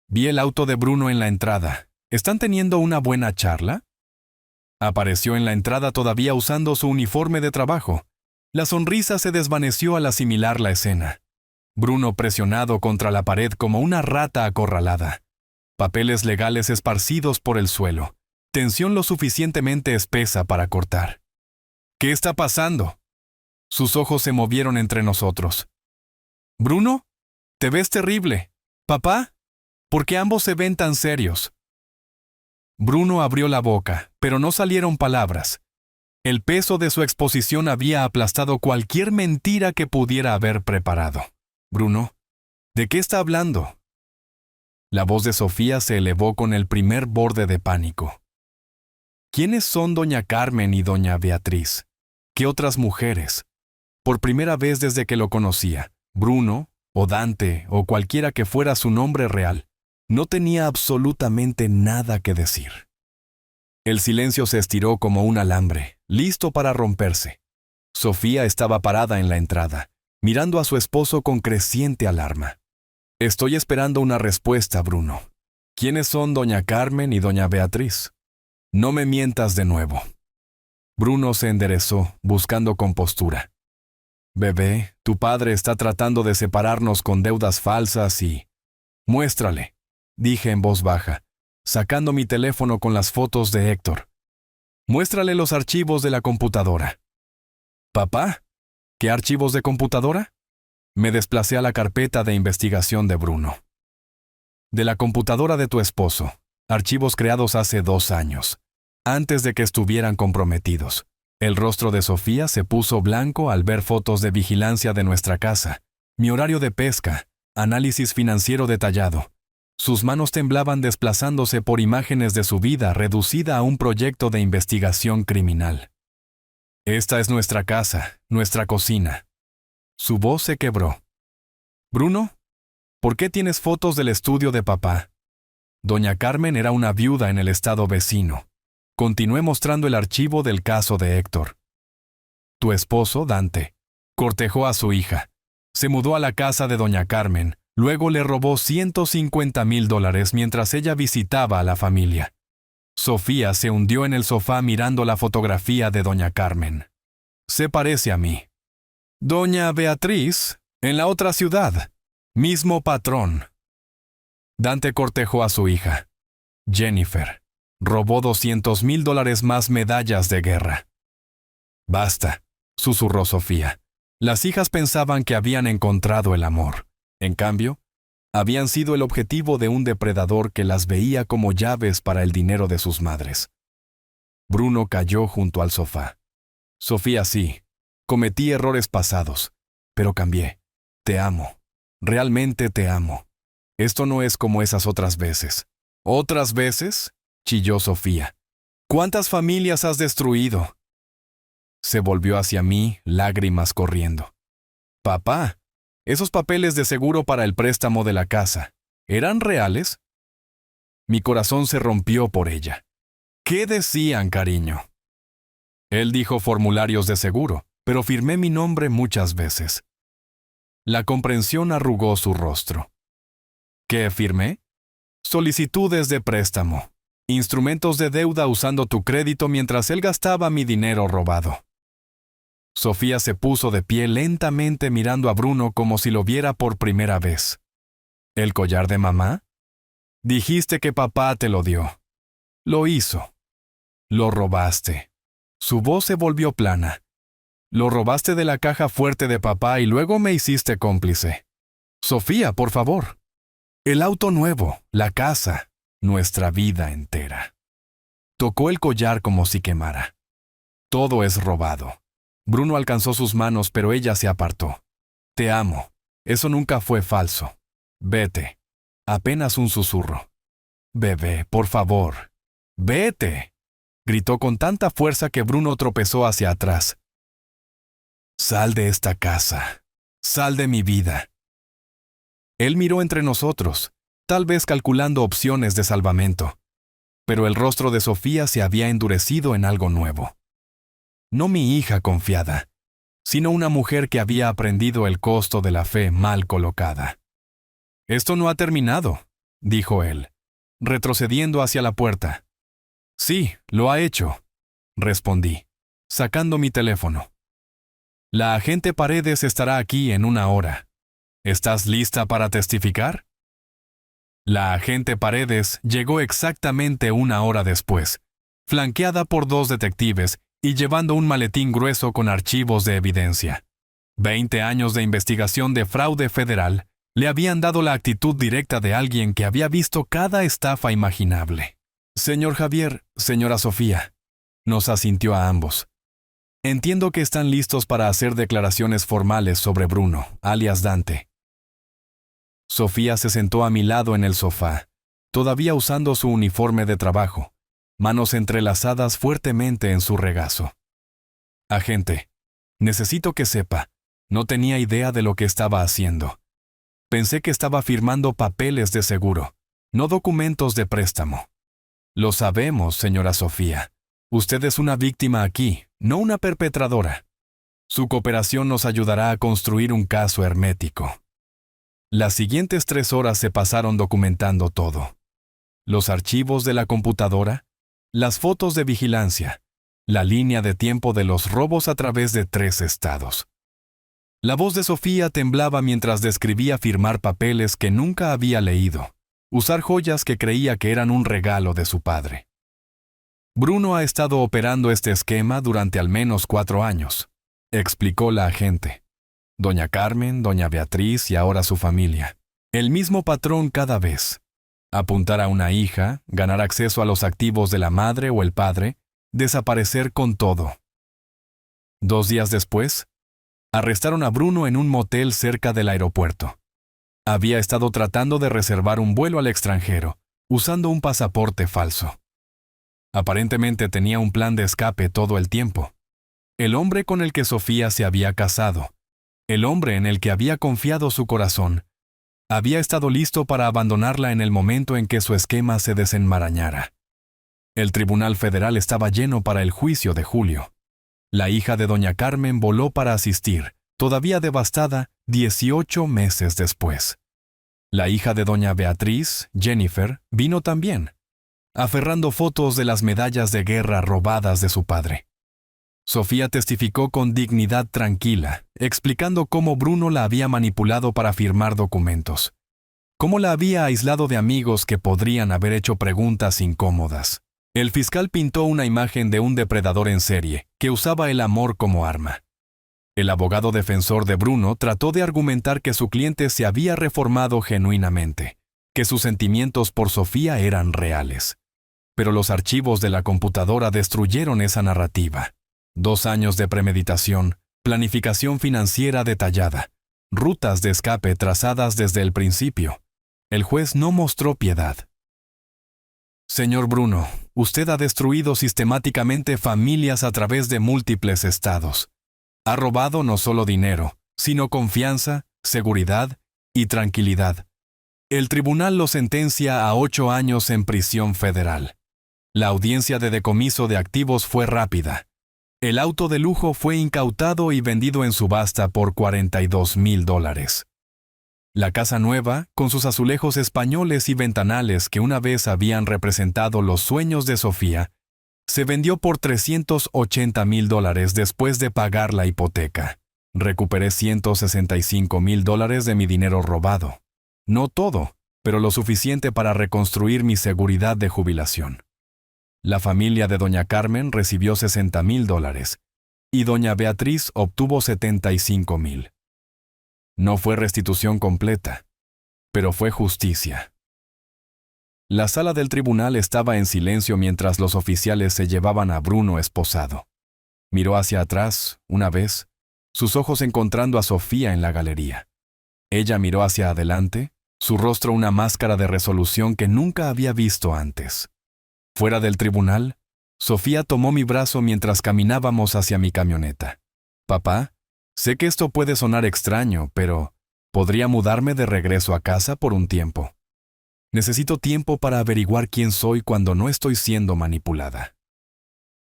vi el auto de Bruno en la entrada. ¿Están teniendo una buena charla? Apareció en la entrada todavía usando su uniforme de trabajo. La sonrisa se desvaneció al asimilar la escena. Bruno presionado contra la pared como una rata acorralada. Papeles legales esparcidos por el suelo. Tensión lo suficientemente espesa para cortar. ¿Qué está pasando? Sus ojos se movieron entre nosotros. ¿Bruno? Te ves terrible. ¿Papá? ¿Por qué ambos se ven tan serios? Bruno abrió la boca, pero no salieron palabras. El peso de su exposición había aplastado cualquier mentira que pudiera haber preparado. Bruno, ¿de qué está hablando? La voz de Sofía se elevó con el primer borde de pánico. ¿Quiénes son doña Carmen y doña Beatriz? ¿Qué otras mujeres? Por primera vez desde que lo conocía, Bruno, o Dante, o cualquiera que fuera su nombre real, no tenía absolutamente nada que decir. El silencio se estiró como un alambre, listo para romperse. Sofía estaba parada en la entrada, mirando a su esposo con creciente alarma. Estoy esperando una respuesta, Bruno. ¿Quiénes son doña Carmen y doña Beatriz? No me mientas de nuevo. Bruno se enderezó, buscando compostura. Bebé, tu padre está tratando de separarnos con deudas falsas y... Muéstrale, dije en voz baja, sacando mi teléfono con las fotos de Héctor. Muéstrale los archivos de la computadora. ¿Papá? ¿Qué archivos de computadora? Me desplacé a la carpeta de investigación de Bruno. De la computadora de tu esposo, archivos creados hace 2 años, antes de que estuvieran comprometidos. El rostro de Sofía se puso blanco al ver fotos de vigilancia de nuestra casa, mi horario de pesca, análisis financiero detallado. Sus manos temblaban desplazándose por imágenes de su vida reducida a un proyecto de investigación criminal. Esta es nuestra casa, nuestra cocina. Su voz se quebró. Bruno, ¿por qué tienes fotos del estudio de papá? Doña Carmen era una viuda en el estado vecino. Continué mostrando el archivo del caso de Héctor. Tu esposo, Dante, cortejó a su hija. Se mudó a la casa de doña Carmen, luego le robó $150,000 mientras ella visitaba a la familia. Sofía se hundió en el sofá mirando la fotografía de doña Carmen. Se parece a mí. Doña Beatriz, en la otra ciudad. Mismo patrón. Dante cortejó a su hija. Jennifer. Robó $200,000 más medallas de guerra. Basta, susurró Sofía. Las hijas pensaban que habían encontrado el amor. En cambio, habían sido el objetivo de un depredador que las veía como llaves para el dinero de sus madres. Bruno cayó junto al sofá. Sofía, sí, cometí errores pasados, pero cambié. Te amo. Realmente te amo. Esto no es como esas otras veces. ¿Otras veces?, chilló Sofía. ¿Cuántas familias has destruido? Se volvió hacia mí, lágrimas corriendo. Papá, esos papeles de seguro para el préstamo de la casa, ¿eran reales? Mi corazón se rompió por ella. ¿Qué decían, cariño? Él dijo formularios de seguro, pero firmé mi nombre muchas veces. La comprensión arrugó su rostro. ¿Qué firmé? Solicitudes de préstamo, instrumentos de deuda usando tu crédito mientras él gastaba mi dinero robado. Sofía se puso de pie lentamente mirando a Bruno como si lo viera por primera vez. ¿El collar de mamá? Dijiste que papá te lo dio. Lo hizo. Lo robaste. Su voz se volvió plana. Lo robaste de la caja fuerte de papá y luego me hiciste cómplice. Sofía, por favor. El auto nuevo, la casa, nuestra vida entera. Tocó el collar como si quemara. Todo es robado. Bruno alcanzó sus manos, pero ella se apartó. Te amo. Eso nunca fue falso. Vete. Apenas un susurro. Bebé, por favor. Vete. Gritó con tanta fuerza que Bruno tropezó hacia atrás. Sal de esta casa. Sal de mi vida. Él miró entre nosotros, tal vez calculando opciones de salvamento. Pero el rostro de Sofía se había endurecido en algo nuevo. No mi hija confiada, sino una mujer que había aprendido el costo de la fe mal colocada. Esto no ha terminado, dijo él, retrocediendo hacia la puerta. Sí, lo ha hecho, respondí, sacando mi teléfono. La agente Paredes estará aquí en 1 hora. ¿Estás lista para testificar? La agente Paredes llegó exactamente 1 hora después, flanqueada por 2 detectives y llevando un maletín grueso con archivos de evidencia. 20 años de investigación de fraude federal le habían dado la actitud directa de alguien que había visto cada estafa imaginable. Señor Javier, señora Sofía, nos asintió a ambos. Entiendo que están listos para hacer declaraciones formales sobre Bruno, alias Dante. Sofía se sentó a mi lado en el sofá, todavía usando su uniforme de trabajo, manos entrelazadas fuertemente en su regazo. Agente, necesito que sepa, no tenía idea de lo que estaba haciendo. Pensé que estaba firmando papeles de seguro, no documentos de préstamo. Lo sabemos, señora Sofía. Usted es una víctima aquí, no una perpetradora. Su cooperación nos ayudará a construir un caso hermético. Las siguientes 3 horas se pasaron documentando todo. Los archivos de la computadora, las fotos de vigilancia, la línea de tiempo de los robos a través de 3 estados. La voz de Sofía temblaba mientras describía firmar papeles que nunca había leído, usar joyas que creía que eran un regalo de su padre. Bruno ha estado operando este esquema durante al menos 4 años, explicó la agente. Doña Carmen, doña Beatriz y ahora su familia. El mismo patrón cada vez. Apuntar a una hija, ganar acceso a los activos de la madre o el padre, desaparecer con todo. 2 días después, arrestaron a Bruno en un motel cerca del aeropuerto. Había estado tratando de reservar un vuelo al extranjero, usando un pasaporte falso. Aparentemente tenía un plan de escape todo el tiempo. El hombre con el que Sofía se había casado, el hombre en el que había confiado su corazón, había estado listo para abandonarla en el momento en que su esquema se desenmarañara. El Tribunal Federal estaba lleno para el juicio de julio. La hija de doña Carmen voló para asistir, todavía devastada, 18 meses después. La hija de doña Beatriz, Jennifer, vino también, aferrando fotos de las medallas de guerra robadas de su padre. Sofía testificó con dignidad tranquila, explicando cómo Bruno la había manipulado para firmar documentos, cómo la había aislado de amigos que podrían haber hecho preguntas incómodas. El fiscal pintó una imagen de un depredador en serie, que usaba el amor como arma. El abogado defensor de Bruno trató de argumentar que su cliente se había reformado genuinamente, que sus sentimientos por Sofía eran reales. Pero los archivos de la computadora destruyeron esa narrativa. 2 años de premeditación, planificación financiera detallada, rutas de escape trazadas desde el principio. El juez no mostró piedad. Señor Bruno, usted ha destruido sistemáticamente familias a través de múltiples estados. Ha robado no solo dinero, sino confianza, seguridad y tranquilidad. El tribunal lo sentencia a 8 años en prisión federal. La audiencia de decomiso de activos fue rápida. El auto de lujo fue incautado y vendido en subasta por $42,000. La casa nueva, con sus azulejos españoles y ventanales que una vez habían representado los sueños de Sofía, se vendió por $380,000 después de pagar la hipoteca. Recuperé $165,000 de mi dinero robado. No todo, pero lo suficiente para reconstruir mi seguridad de jubilación. La familia de doña Carmen recibió $60,000 y doña Beatriz obtuvo $75,000. No fue restitución completa, pero fue justicia. La sala del tribunal estaba en silencio mientras los oficiales se llevaban a Bruno esposado. Miró hacia atrás, una vez, sus ojos encontrando a Sofía en la galería. Ella miró hacia adelante, su rostro una máscara de resolución que nunca había visto antes. Fuera del tribunal, Sofía tomó mi brazo mientras caminábamos hacia mi camioneta. «Papá, sé que esto puede sonar extraño, pero podría mudarme de regreso a casa por un tiempo. Necesito tiempo para averiguar quién soy cuando no estoy siendo manipulada».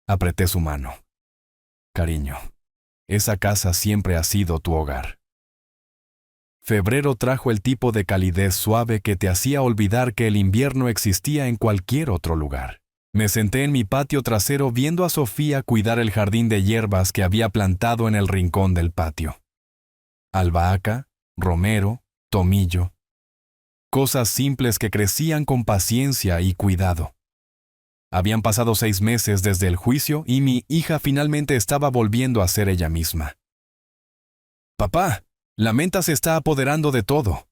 Apreté su mano. «Cariño, esa casa siempre ha sido tu hogar». Febrero trajo el tipo de calidez suave que te hacía olvidar que el invierno existía en cualquier otro lugar. Me senté en mi patio trasero viendo a Sofía cuidar el jardín de hierbas que había plantado en el rincón del patio. Albahaca, romero, tomillo. Cosas simples que crecían con paciencia y cuidado. Habían pasado 6 meses desde el juicio y mi hija finalmente estaba volviendo a ser ella misma. «Papá, la menta se está apoderando de todo»,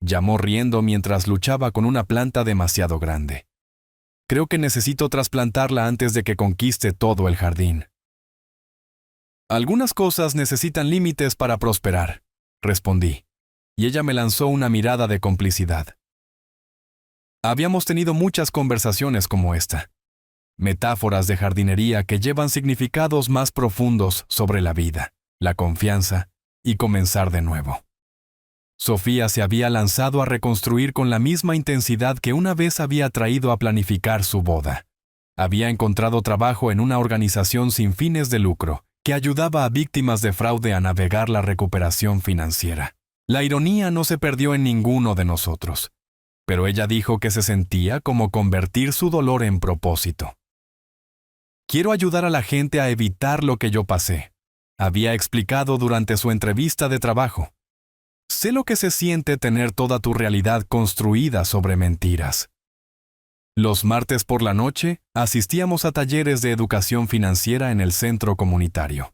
llamó riendo mientras luchaba con una planta demasiado grande. «Creo que necesito trasplantarla antes de que conquiste todo el jardín». «Algunas cosas necesitan límites para prosperar», respondí, y ella me lanzó una mirada de complicidad. Habíamos tenido muchas conversaciones como esta. Metáforas de jardinería que llevan significados más profundos sobre la vida, la confianza y comenzar de nuevo. Sofía se había lanzado a reconstruir con la misma intensidad que una vez había traído a planificar su boda. Había encontrado trabajo en una organización sin fines de lucro que ayudaba a víctimas de fraude a navegar la recuperación financiera. La ironía no se perdió en ninguno de nosotros, pero ella dijo que se sentía como convertir su dolor en propósito. «Quiero ayudar a la gente a evitar lo que yo pasé», había explicado durante su entrevista de trabajo. «Sé lo que se siente tener toda tu realidad construida sobre mentiras». Los martes por la noche asistíamos a talleres de educación financiera en el centro comunitario.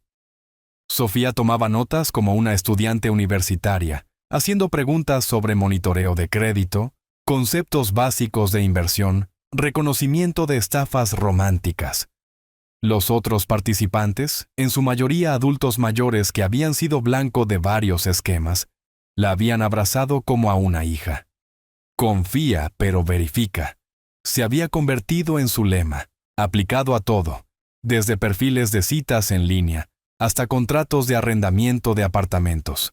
Sofía tomaba notas como una estudiante universitaria, haciendo preguntas sobre monitoreo de crédito, conceptos básicos de inversión, reconocimiento de estafas románticas. Los otros participantes, en su mayoría adultos mayores que habían sido blanco de varios esquemas, la habían abrazado como a una hija. «Confía, pero verifica» se había convertido en su lema, aplicado a todo, desde perfiles de citas en línea hasta contratos de arrendamiento de apartamentos.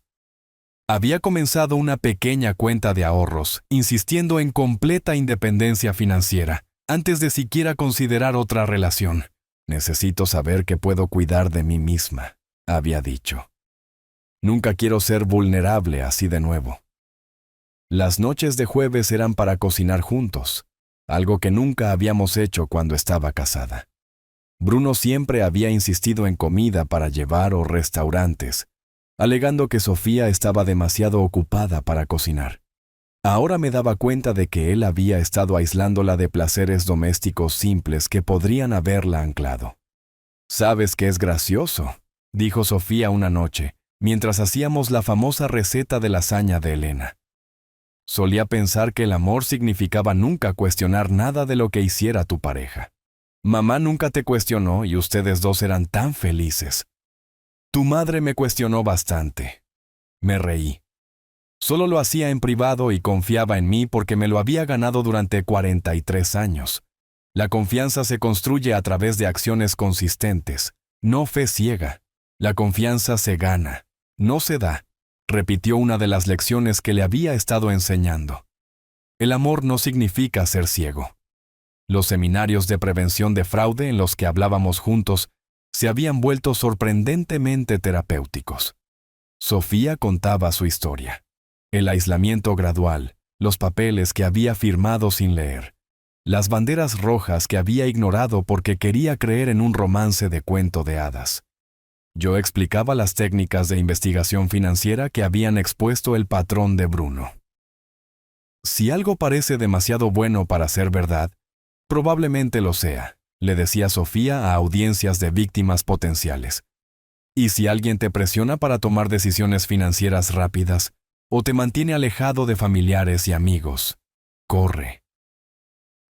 Había comenzado una pequeña cuenta de ahorros, insistiendo en completa independencia financiera, antes de siquiera considerar otra relación. «Necesito saber que puedo cuidar de mí misma», había dicho. «Nunca quiero ser vulnerable así de nuevo». Las noches de jueves eran para cocinar juntos, algo que nunca habíamos hecho cuando estaba casada. Bruno siempre había insistido en comida para llevar o restaurantes, alegando que Sofía estaba demasiado ocupada para cocinar. Ahora me daba cuenta de que él había estado aislándola de placeres domésticos simples que podrían haberla anclado. «¿Sabes qué es gracioso?», dijo Sofía una noche, mientras hacíamos la famosa receta de lasaña de Elena. «Solía pensar que el amor significaba nunca cuestionar nada de lo que hiciera tu pareja. Mamá nunca te cuestionó y ustedes dos eran tan felices. Tu madre me cuestionó bastante». Me reí. Solo lo hacía en privado y confiaba en mí porque me lo había ganado durante 43 años. La confianza se construye a través de acciones consistentes, no fe ciega. La confianza se gana, no se da, repitió una de las lecciones que le había estado enseñando. El amor no significa ser ciego. Los seminarios de prevención de fraude en los que hablábamos juntos se habían vuelto sorprendentemente terapéuticos. Sofía contaba su historia. El aislamiento gradual, los papeles que había firmado sin leer, las banderas rojas que había ignorado porque quería creer en un romance de cuento de hadas. Yo explicaba las técnicas de investigación financiera que habían expuesto el patrón de Bruno. Si algo parece demasiado bueno para ser verdad, probablemente lo sea, le decía Sofía a audiencias de víctimas potenciales. Y si alguien te presiona para tomar decisiones financieras rápidas, o te mantiene alejado de familiares y amigos, corre.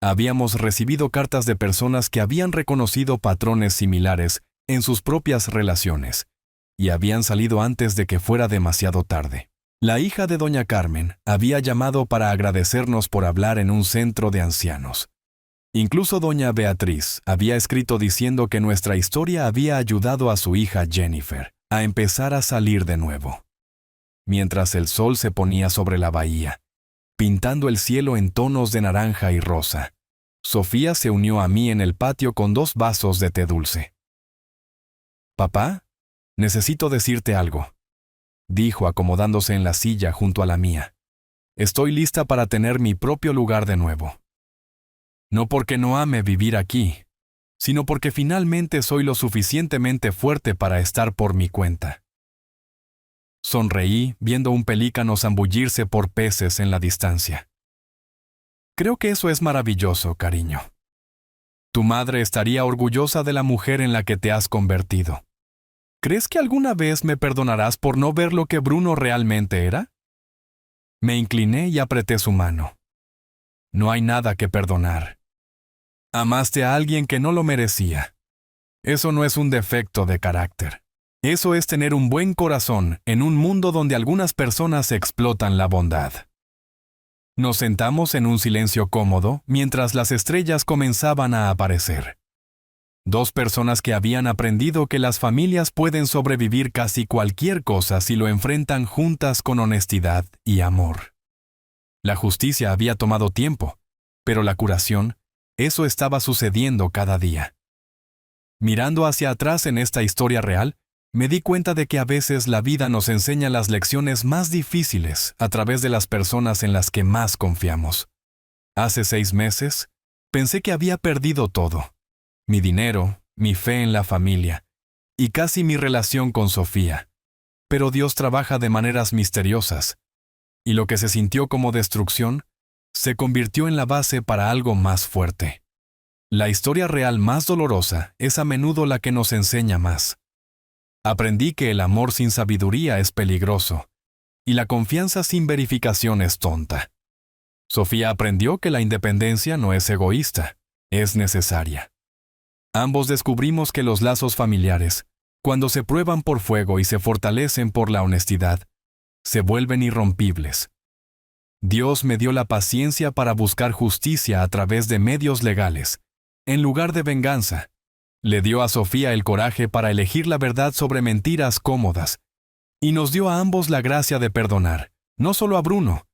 Habíamos recibido cartas de personas que habían reconocido patrones similares en sus propias relaciones, y habían salido antes de que fuera demasiado tarde. La hija de doña Carmen había llamado para agradecernos por hablar en un centro de ancianos. Incluso doña Beatriz había escrito diciendo que nuestra historia había ayudado a su hija Jennifer a empezar a salir de nuevo. Mientras el sol se ponía sobre la bahía, pintando el cielo en tonos de naranja y rosa, Sofía se unió a mí en el patio con 2 vasos de té dulce. «Papá, necesito decirte algo», dijo acomodándose en la silla junto a la mía. «Estoy lista para tener mi propio lugar de nuevo. No porque no ame vivir aquí, sino porque finalmente soy lo suficientemente fuerte para estar por mi cuenta». Sonreí viendo un pelícano zambullirse por peces en la distancia. «Creo que eso es maravilloso, cariño. Tu madre estaría orgullosa de la mujer en la que te has convertido. ¿Crees que alguna vez me perdonarás por no ver lo que Bruno realmente era?» Me incliné y apreté su mano. «No hay nada que perdonar. Amaste a alguien que no lo merecía. Eso no es un defecto de carácter. Eso es tener un buen corazón en un mundo donde algunas personas explotan la bondad». Nos sentamos en un silencio cómodo mientras las estrellas comenzaban a aparecer. 2 personas que habían aprendido que las familias pueden sobrevivir casi cualquier cosa si lo enfrentan juntas con honestidad y amor. La justicia había tomado tiempo, pero la curación, eso estaba sucediendo cada día. Mirando hacia atrás en esta historia real, me di cuenta de que a veces la vida nos enseña las lecciones más difíciles a través de las personas en las que más confiamos. Hace 6 meses, pensé que había perdido todo. Mi dinero, mi fe en la familia, y casi mi relación con Sofía. Pero Dios trabaja de maneras misteriosas, y lo que se sintió como destrucción se convirtió en la base para algo más fuerte. La historia real más dolorosa es a menudo la que nos enseña más. Aprendí que el amor sin sabiduría es peligroso, y la confianza sin verificación es tonta. Sofía aprendió que la independencia no es egoísta, es necesaria. Ambos descubrimos que los lazos familiares, cuando se prueban por fuego y se fortalecen por la honestidad, se vuelven irrompibles. Dios me dio la paciencia para buscar justicia a través de medios legales, en lugar de venganza. Le dio a Sofía el coraje para elegir la verdad sobre mentiras cómodas, y nos dio a ambos la gracia de perdonar, no solo a Bruno,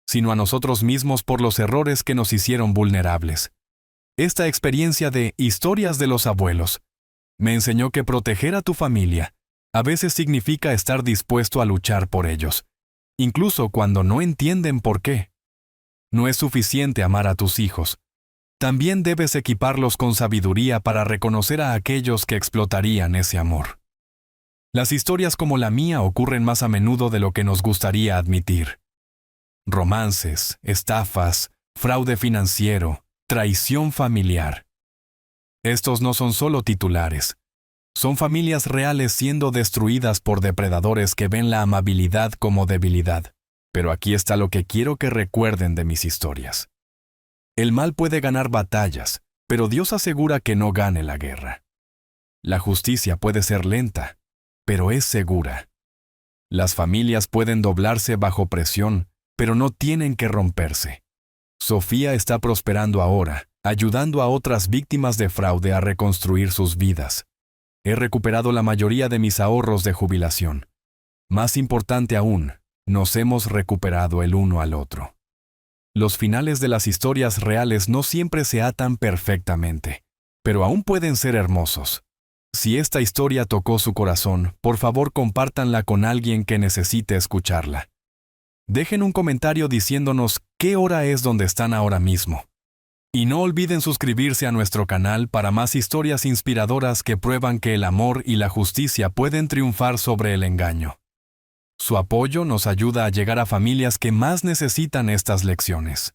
sino a nosotros mismos por los errores que nos hicieron vulnerables. Esta experiencia de historias de los abuelos me enseñó que proteger a tu familia a veces significa estar dispuesto a luchar por ellos, incluso cuando no entienden por qué. No es suficiente amar a tus hijos. También debes equiparlos con sabiduría para reconocer a aquellos que explotarían ese amor. Las historias como la mía ocurren más a menudo de lo que nos gustaría admitir. Romances, estafas, fraude financiero, traición familiar. Estos no son solo titulares. Son familias reales siendo destruidas por depredadores que ven la amabilidad como debilidad. Pero aquí está lo que quiero que recuerden de mis historias. El mal puede ganar batallas, pero Dios asegura que no gane la guerra. La justicia puede ser lenta, pero es segura. Las familias pueden doblarse bajo presión, pero no tienen que romperse. Sofía está prosperando ahora, ayudando a otras víctimas de fraude a reconstruir sus vidas. He recuperado la mayoría de mis ahorros de jubilación. Más importante aún, nos hemos recuperado el uno al otro. Los finales de las historias reales no siempre se atan perfectamente, pero aún pueden ser hermosos. Si esta historia tocó su corazón, por favor compártanla con alguien que necesite escucharla. Dejen un comentario diciéndonos qué hora es donde están ahora mismo. Y no olviden suscribirse a nuestro canal para más historias inspiradoras que prueban que el amor y la justicia pueden triunfar sobre el engaño. Su apoyo nos ayuda a llegar a familias que más necesitan estas lecciones.